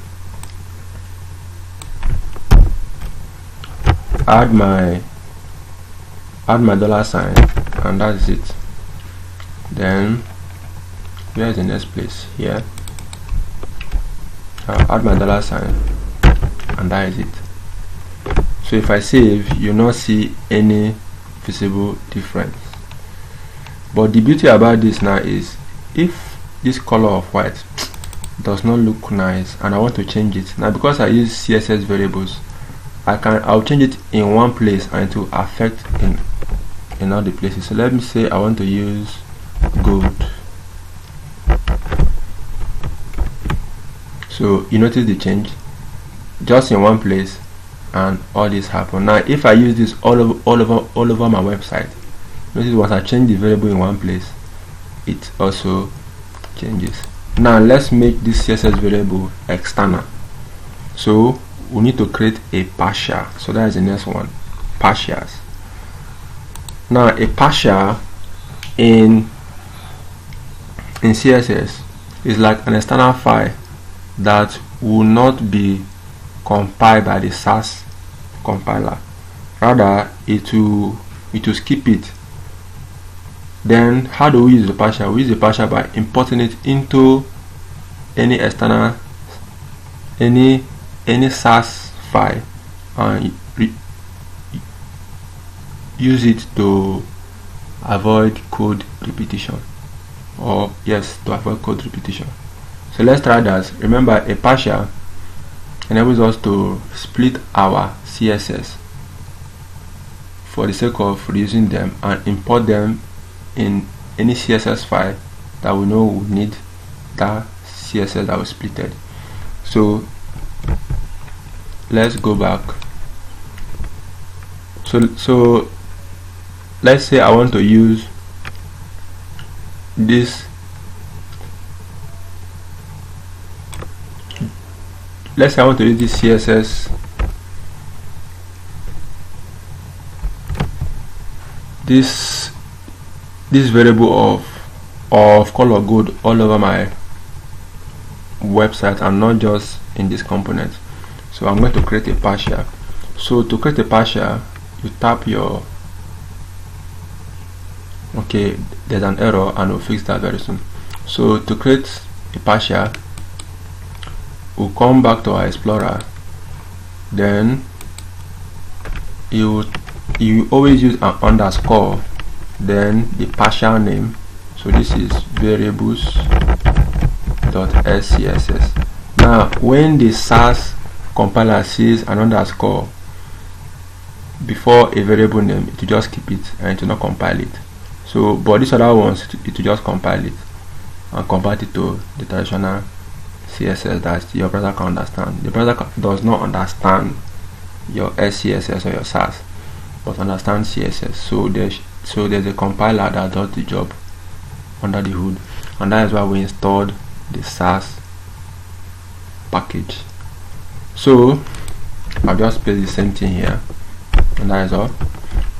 add my $, and that's it. Then where is the next place? Here. I'll add my $, and that is it. So if I save, you'll not see any visible difference. But the beauty about this now is, if this color of white does not look nice and I want to change it now, because I use CSS variables, I'll change it in one place and it will affect in all the places. So let me say I want to use gold. So you notice the change just in one place, and all this happen. Now if I use this all over my website, notice once I change the variable in one place, it also changes. Now let's make this CSS variable external. So we need to create a partial. So that is the next one, partials. Now a partial in CSS is like an external file that will not be compiled by the SASS compiler. Rather, it will skip it. Then how do we use the partial? We use the partial by importing it into any external, any SASS file, and use it to avoid code repetition, or yes, to avoid code repetition. So let's try that. Remember, a partial enables us to split our CSS for the sake of reusing them and import them in any CSS file that we know we need that CSS that was splitted. So let's go back. So let's say I want to use this. Let's say I want to use this CSS, this variable of color gold all over my website and not just in this component. So I'm going to create a partial. So to create a partial, you tap your, okay, there's an error and we'll fix that very soon. So to create a partial, we'll come back to our Explorer. Then you always use an underscore, then the partial name. So this is variables.scss. Now when the SASS compiler sees an underscore before a variable name, it will just keep it and it will not compile it. So but these other ones, it will just compile it and convert it to the traditional CSS that your browser can understand. The browser does not understand your SCSS or your SASS, but understand CSS. So there's a compiler that does the job under the hood, and that is why we installed the SASS package. So I'll just paste the same thing here, and that is all.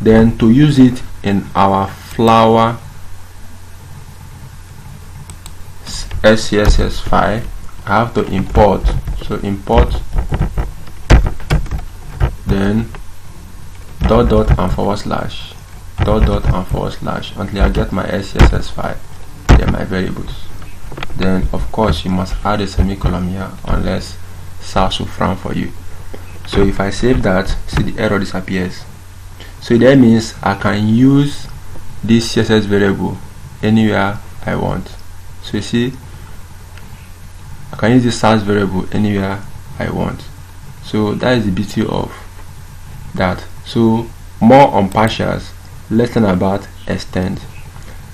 Then to use it in our flower SCSS file, I have to import. So import, then dot and forward slash dot and forward slash until I get my SCSS file, then my variables. Then of course you must add a semicolon here unless SASS will frown for you. So if I save that, see the error disappears. So that means I can use this CSS variable anywhere I want. So you see, I can use this SASS variable anywhere I want. So that is the beauty of that. So more on partials, let's learn about extend.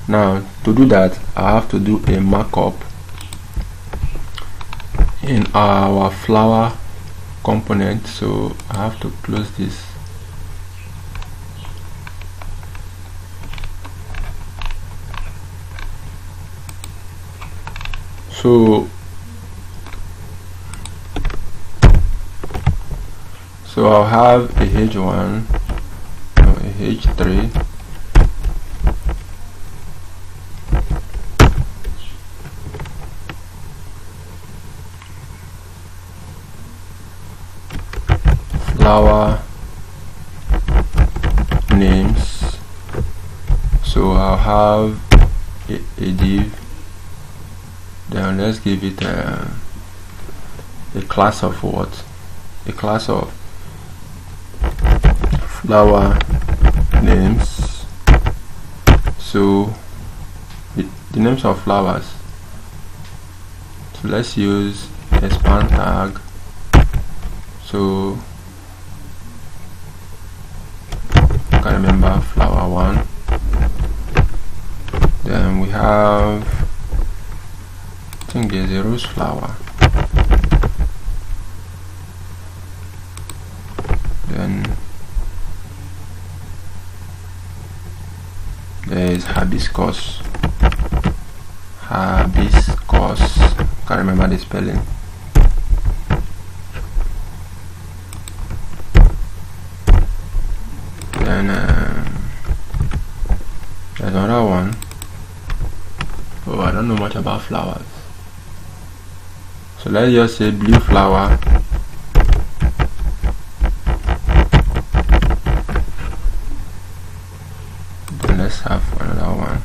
Now to do that, I have to do a markup in our flower component. So I have to close this. So I'll have a h1, a h3, flower names. So I'll have a div. Then let's give it a class of what? A class of flower names. So the names of flowers, so let's use a span tag. So I can remember flower 1. Then we have, I think there's a rose flower. Then there is hibiscus. Can't remember the spelling. Then there's another one. Oh, I don't know much about flowers. So let's just say blue flower. Then let's have another one.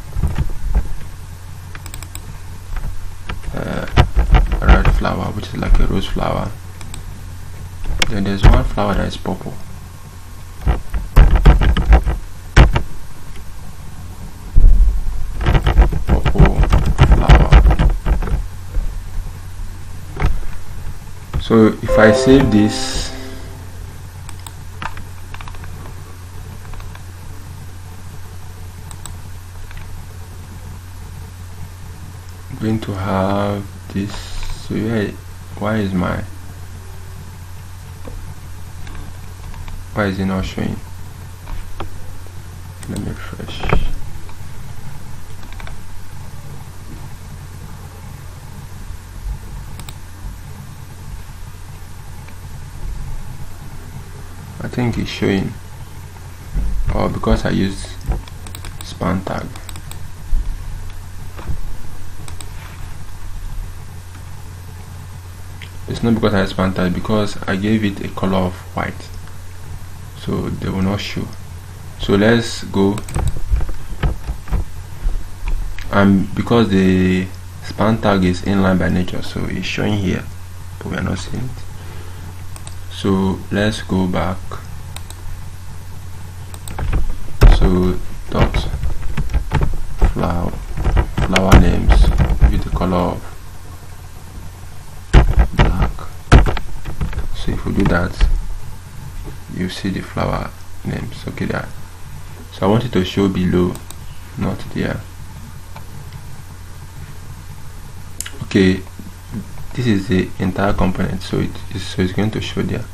Red flower, which is like a rose flower. Then there's one flower that is purple. So if I save this, I'm going to have this. So yeah, why is it not showing? Let me refresh. I think it's showing, or because I use span tag. It's not because I use span tag, because I gave it a color of white, so they will not show. So let's go, and because the span tag is inline by nature, so it's showing here, but we are not seeing it. So let's go back. So dot flower names with the color of black. So if we do that, you see the flower names. Okay, there. So I want it to show below, not there. Okay, this is the entire component, so it's going to show there.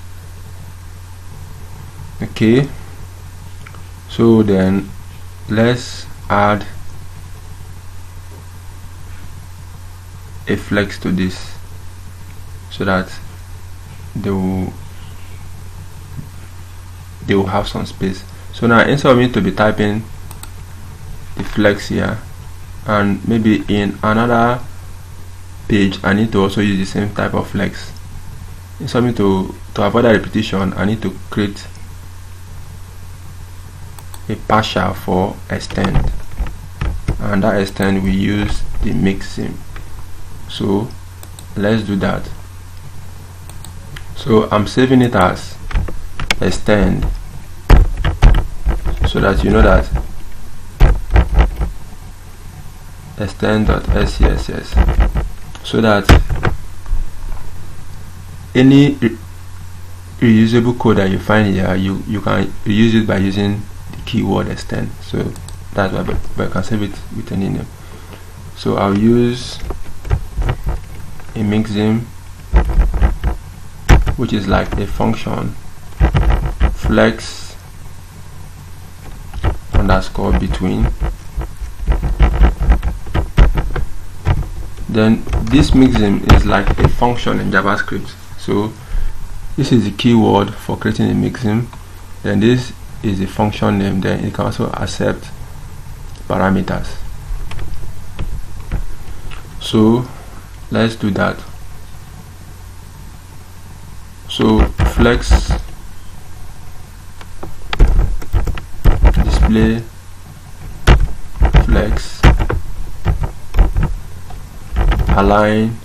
Okay, so then let's add a flex to this so that they will have some space. So now instead of me to be typing the flex here, and maybe in another page I need to also use the same type of flex, instead of me to avoid that repetition, I need to create a partial for extend, and that extend we use the mixim. So let's do that. So I'm saving it as extend, so that you know that extend.scss, so that any reusable code that you find here, you can reuse it by using the keyword extend. So that's why, but I can save it with any name. So I'll use a mixim, which is like a function, flex underscore between. Then this mixim is like a function in JavaScript. So this is the keyword for creating a mixim, then this is the function name, then it can also accept parameters. So let's do that. So flex display flex align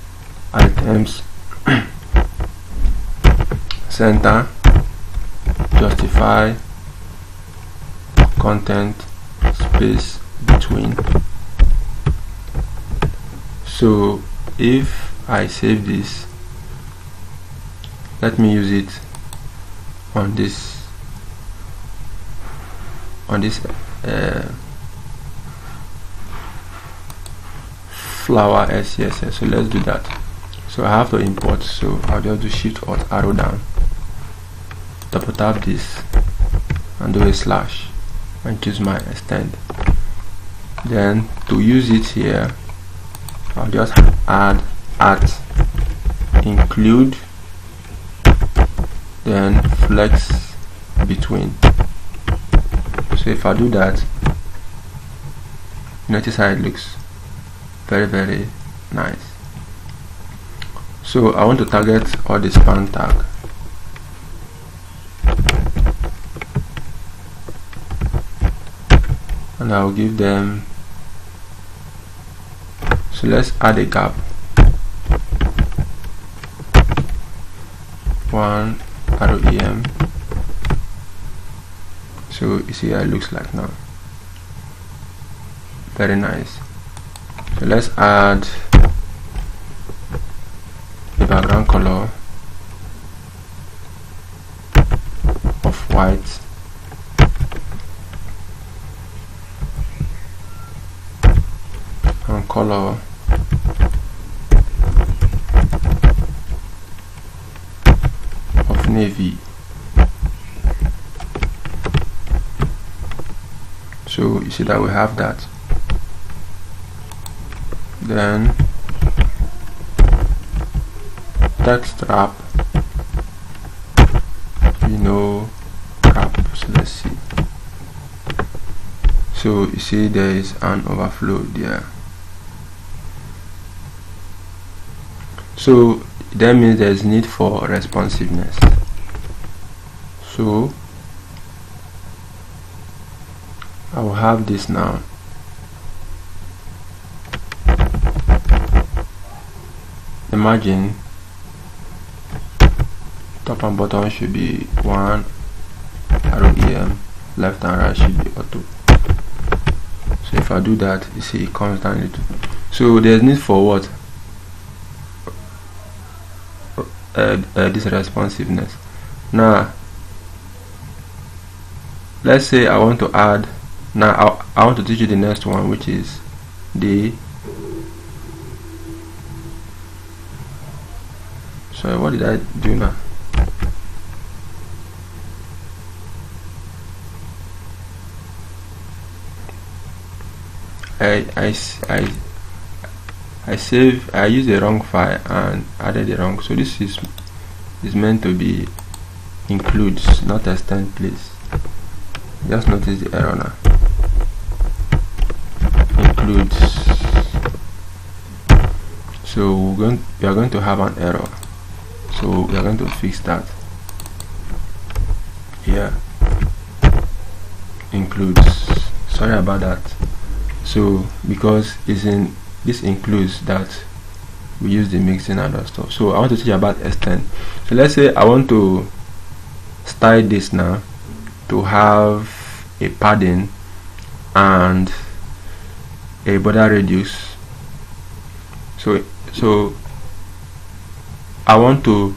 items center justify content space between. So if I save this, let me use it on this flower SCSS. So let's do that. So I have to import, so I'll just do Shift Alt arrow down, double tap this and do a slash and choose my extend. Then to use it here, I'll just add at include, then flex between. So if I do that, notice how it looks very nice. So I want to target all the span tag. And I'll give them, so let's add a gap, 1 arrow EM. So you see how it looks like now, very nice. So let's add the background color of white, and color of navy. So you see that we have that. Then text wrap, wrap. So let's see. So you see there is an overflow there. So that means there is need for responsiveness. So I will have this now. Imagine top and bottom should be 1 arrow EM, left and right should be auto. So if I do that, you see it comes down little. So there's need for what? This responsiveness. Now let's say I want to add, now I want to teach you the next one, which is the, sorry, what did I do now? I used the wrong file and added the wrong. So this is meant to be includes, not extend, please. Just notice the error now. Includes. So we are going to have an error. So we are going to fix that. Here, includes. Sorry about that. So because it's in this includes that we use the mixing and other stuff. So I want to teach you about extend. So let's say I want to style this now to have a padding and a border radius. So I want to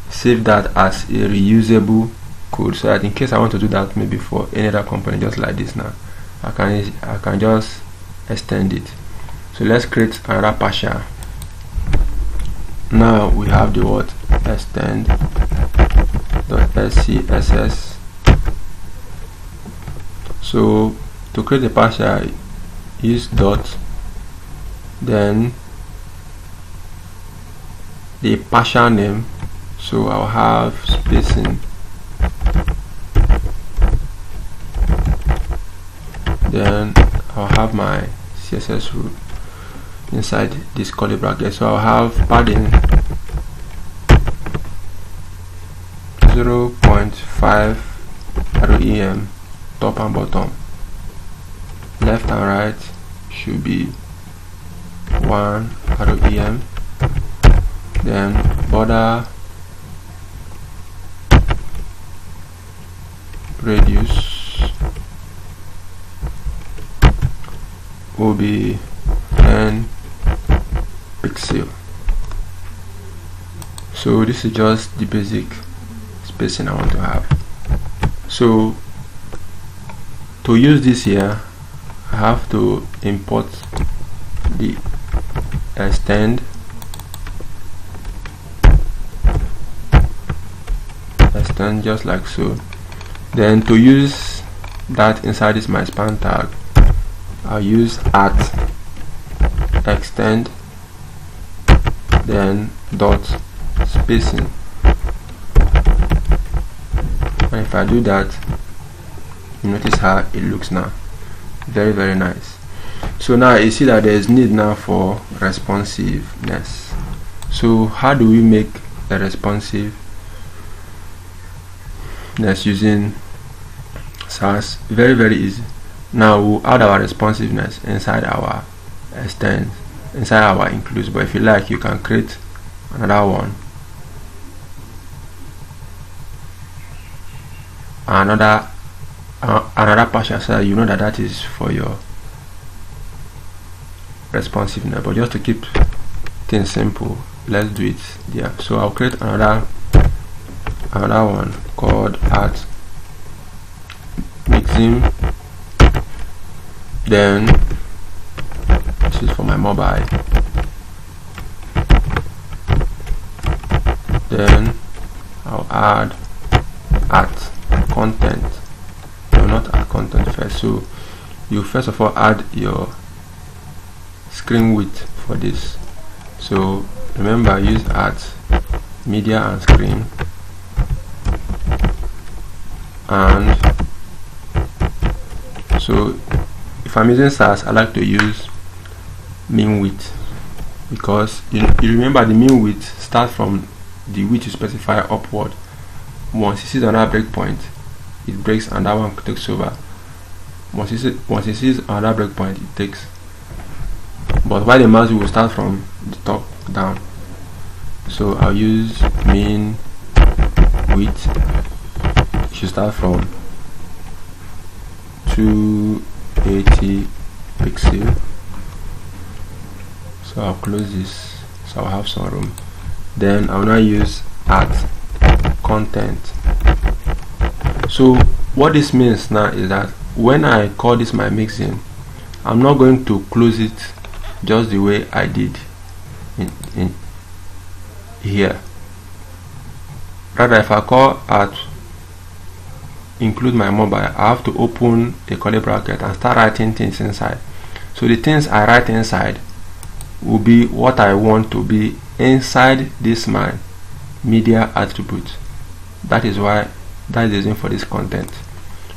save that as a reusable code, so that in case I want to do that maybe for any other company, just like this now, I can just extend it. So let's create another partial. Now we have the word extend.scss. So to create a partial, use dot, then the partial name. So I'll have spacing, then I'll have my CSS rule inside this curly bracket. So I'll have padding 0.5 arrow EM, top and bottom, left and right should be 1 arrow EM, then border radius will be 10 pixel. So this is just the basic spacing I want to have. So to use this here, I have to import the extend just like so. Then to use that inside this my span tag, I'll use @extend then dot spacing, and if I do that, you notice how it looks now. Very, very nice. So now you see that there is need now for responsiveness. So how do we make the responsiveness using SASS? Very, very easy. Now we'll add our responsiveness inside our extend, inside our includes, but if you like, you can create another one, another partial, so you know that that is for your responsiveness. But just to keep things simple, let's do it there. So I'll create another one called @mixing, then this is for my mobile, then I'll add @content. No, not add content first. So you first of all add your screen width for this. So remember, use @media and screen, and so if I'm using SASS, I like to use mean width, because you remember the mean width starts from the width you specify upward. Once it sees another breakpoint, it breaks, and that one takes over. Once it sees another breakpoint, it takes. But while the mouse will start from the top down, so I'll use mean width. It should start from 280 pixel. So I'll close this, so I'll have some room. Then I'll now use @content. So what this means now is that when I call this my mixing, I'm not going to close it just the way I did in here. Rather, if I call include my mobile, I have to open a curly bracket and start writing things inside. So the things I write inside will be what I want to be inside this my media attribute. That is why that is the reason for this content.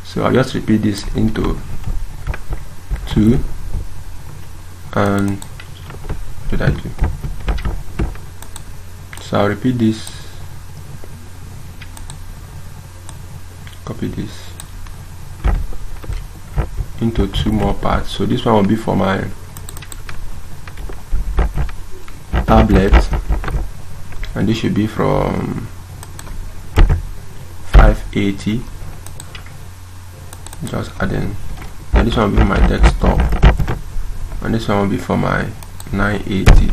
So I'll just repeat this into 2, and what did I do? So I'll repeat this, copy this into 2 more parts. So this one will be for my tablet, and this should be from 580, just adding, and this one will be my desktop, and this one will be for my 980.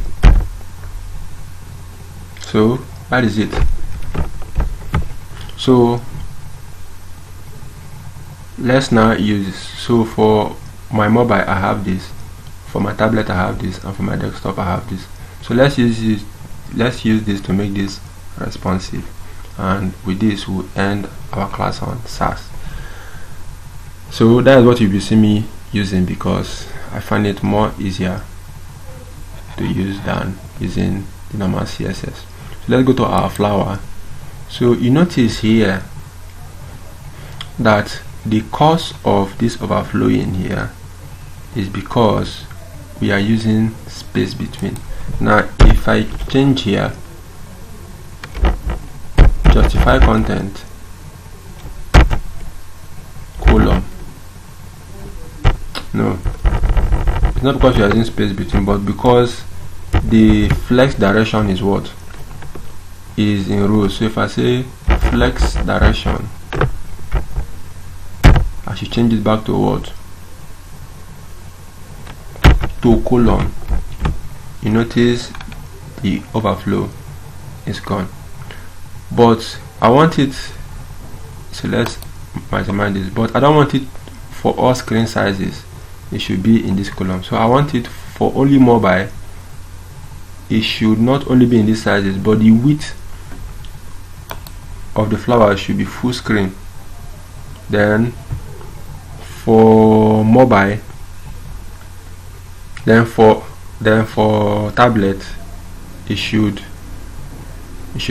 So that is it. So let's now use this. So for my mobile I have this, for my tablet I have this, and for my desktop I have this. So let's use this to make this responsive, and with this we'll end our class on SASS. So that is what you'll be seeing me using, because I find it more easier to use than using the normal CSS. So let's go to our flower. So you notice here that the cause of this overflowing here is because we are using space between. Now if I change here, justify content column, no, it's not because you are using space between, but because the flex direction is what is in rows. So if I say flex direction, I should change it back to what? to colon, you notice the overflow is gone. But I want it, so let's maximize this, but I don't want it for all screen sizes. It should be in this column. So I want it for only mobile. It should not only be in these sizes, but the width of the flower should be full screen. Then for mobile, then for tablet, it should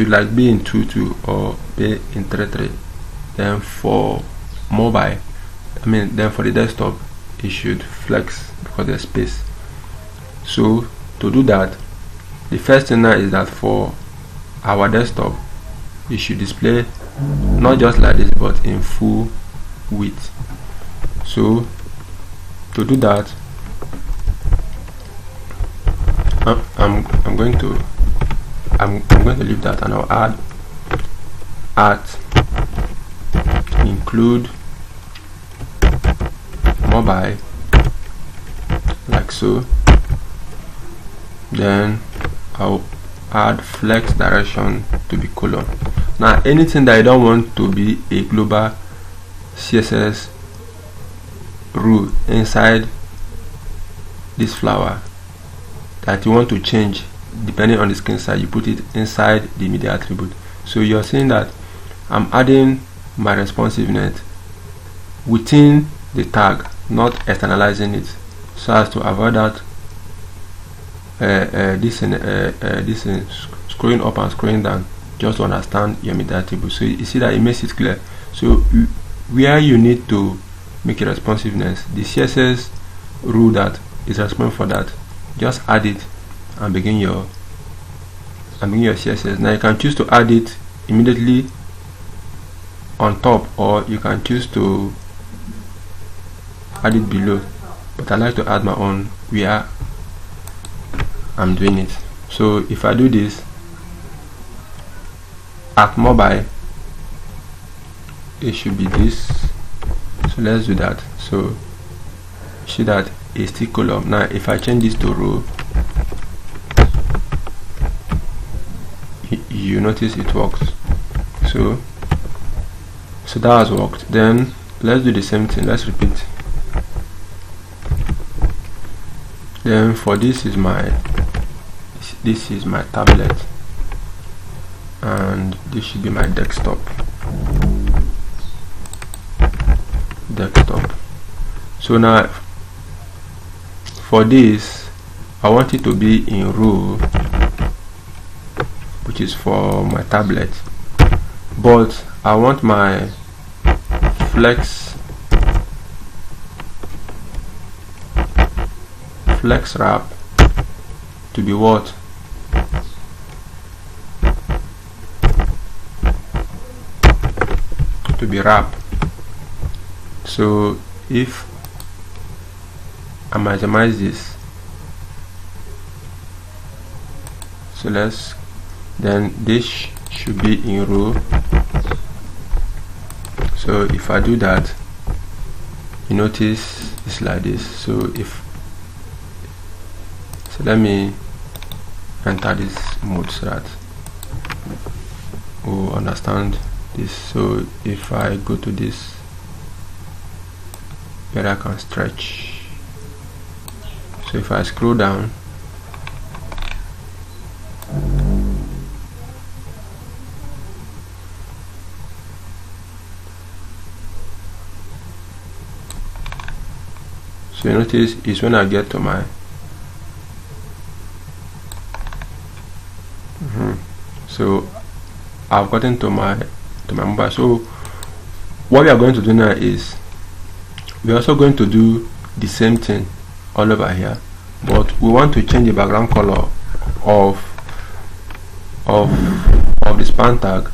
like be in 2:2 or be in 3:3. Then for mobile, then for the desktop, it should flex because there's space. So to do that, the first thing now is that for our desktop, it should display not just like this, but in full width. So to do that, I'm going to leave that, and I'll add include mobile, like so. Then I'll add flex direction to be colon. Now anything that I don't want to be a global CSS rule inside this flower that you want to change depending on the screen size, you put it inside the media attribute. So you're saying that I'm adding my responsiveness within the tag, not externalizing it, so as to avoid that this scrolling up and scrolling down, just to understand your media attribute. So you see that it makes it clear. So where you need to make a responsiveness, the CSS rule that is responsible for that, just add it and begin your CSS. Now you can choose to add it immediately on top, or you can choose to add it below, but I like to add my own where I'm doing it. So if I do this at mobile, it should be this. So let's do that. So see that it's still column. Now if I change this to row, you notice it works. So that has worked. Then let's do the same thing. Let's repeat. Then for this is my tablet, and this should be my desktop. So now for this, I want it to be in row, which is for my tablet, but I want my flex wrap to be what? To be wrap. So if I maximize this, so then this should be in row. So if I do that, you notice it's like this. So let me enter this mode so that we'll understand this. So if I go to this, here I can stretch. So if I scroll down, so you notice is when I get to my so I've gotten to my mobile. So what we are going to do now is we're also going to do the same thing all over here, but we want to change the background color of the span tag,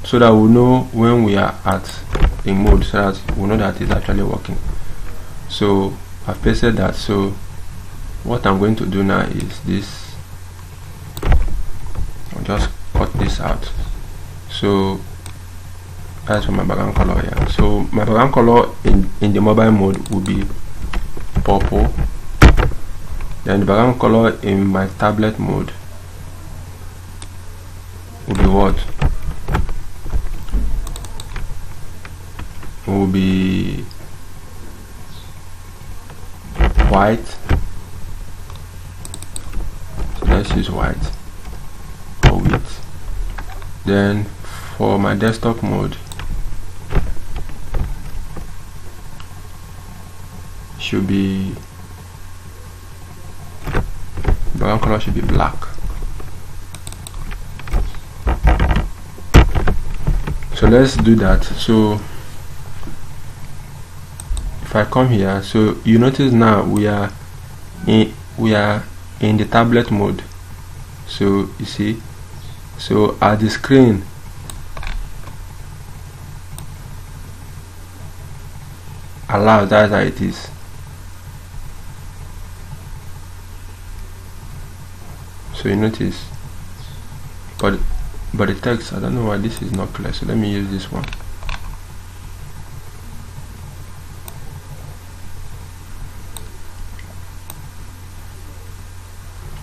so that we know when we are at a mode, so that we know that it's actually working. So I've pasted that. So what I'm going to do now is this. I'll just cut this out. So that's for my background color here. So my background color in the mobile mode will be purple, Then the background color in my tablet mode will be what? Will be white. So let's use white for width. Then for my desktop mode, should be background color should be black. So let's do that. So if I come here, so you notice now we are in the tablet mode. So you see, so at the screen allows, that's how it is. So you notice, but the text, I don't know why this is not clear, so let me use this one.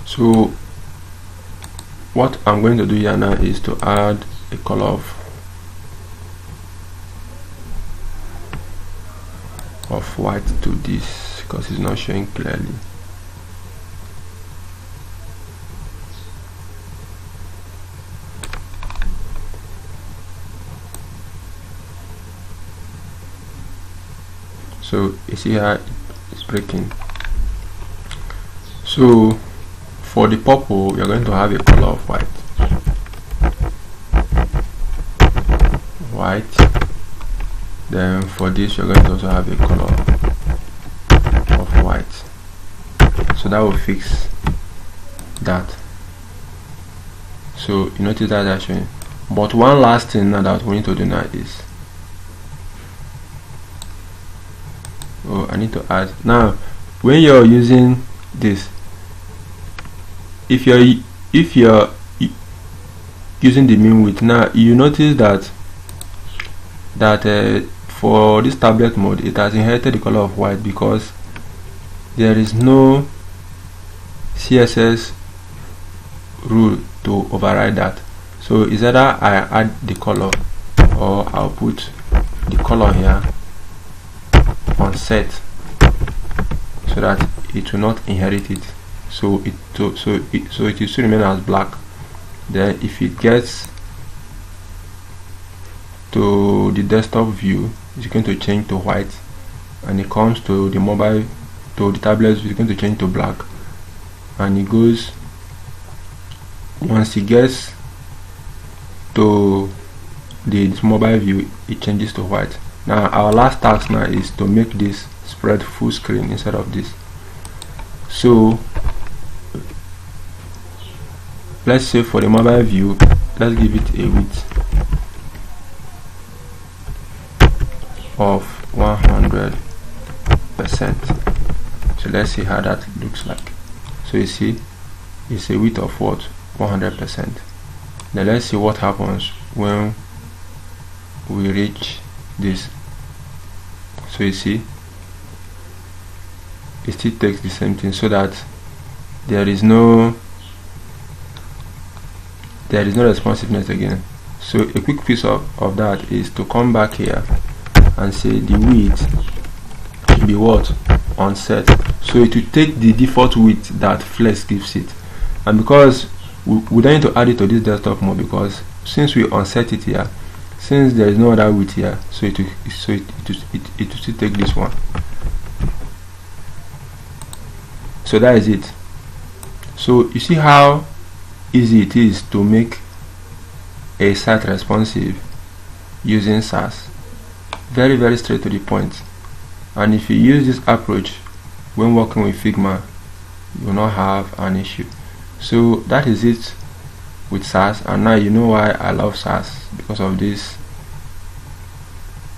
So what I'm going to do here now is to add a color of white to this, because it's not showing clearly. So you see how it's breaking. So for the purple, we are going to have a color of white. Then for this, you're going to also have a color of white. So that will fix that. So you notice that actually. But one last thing now that we need to do now is, I need to add now, when you're using this, if you're using the mean width, now you notice that for this tablet mode it has inherited the color of white, because there is no CSS rule to override that. So is either I add the color, or I'll put the color here on set, so that it will not inherit it. So it will still remain as black. Then if it gets to the desktop view, it's going to change to white, and it comes to the mobile, to the tablet view, it's going to change to black, and it goes, once it gets to the mobile view, it changes to white. Now our last task now is to make this spread full screen instead of this. So let's say for the mobile view, let's give it a width of 100%. So let's see how that looks like. So you see, it's a width of what? 100%. Now let's see what happens when we reach this. So you see, it still takes the same thing, so that there is no responsiveness again. So a quick piece of that is to come back here and say the width should be what? On set. So it will take the default width that Flex gives it, and because we don't need to add it to this desktop mode, because since we unset it here, since there is no other width here, so it will still take this one. So that is it. So you see how easy it is to make a site responsive using SASS. Very, very straight to the point. And if you use this approach when working with Figma, you will not have an issue. So that is it with SASS, and now you know why I love SASS, because of this.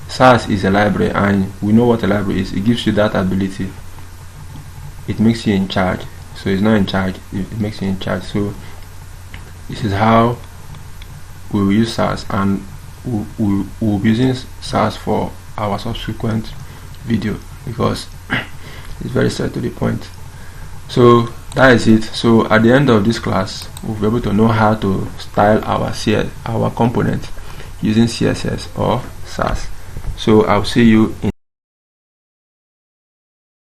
SASS is a library, and we know what a library is. It gives you that ability. It makes you in charge. So it's not in charge, it makes you in charge. So this is how we will use SASS, and we will be using SASS for our subsequent video, because it's very straight to the point. So that is it. So at the end of this class, we'll be able to know how to style our component using CSS or SASS. So I'll see you in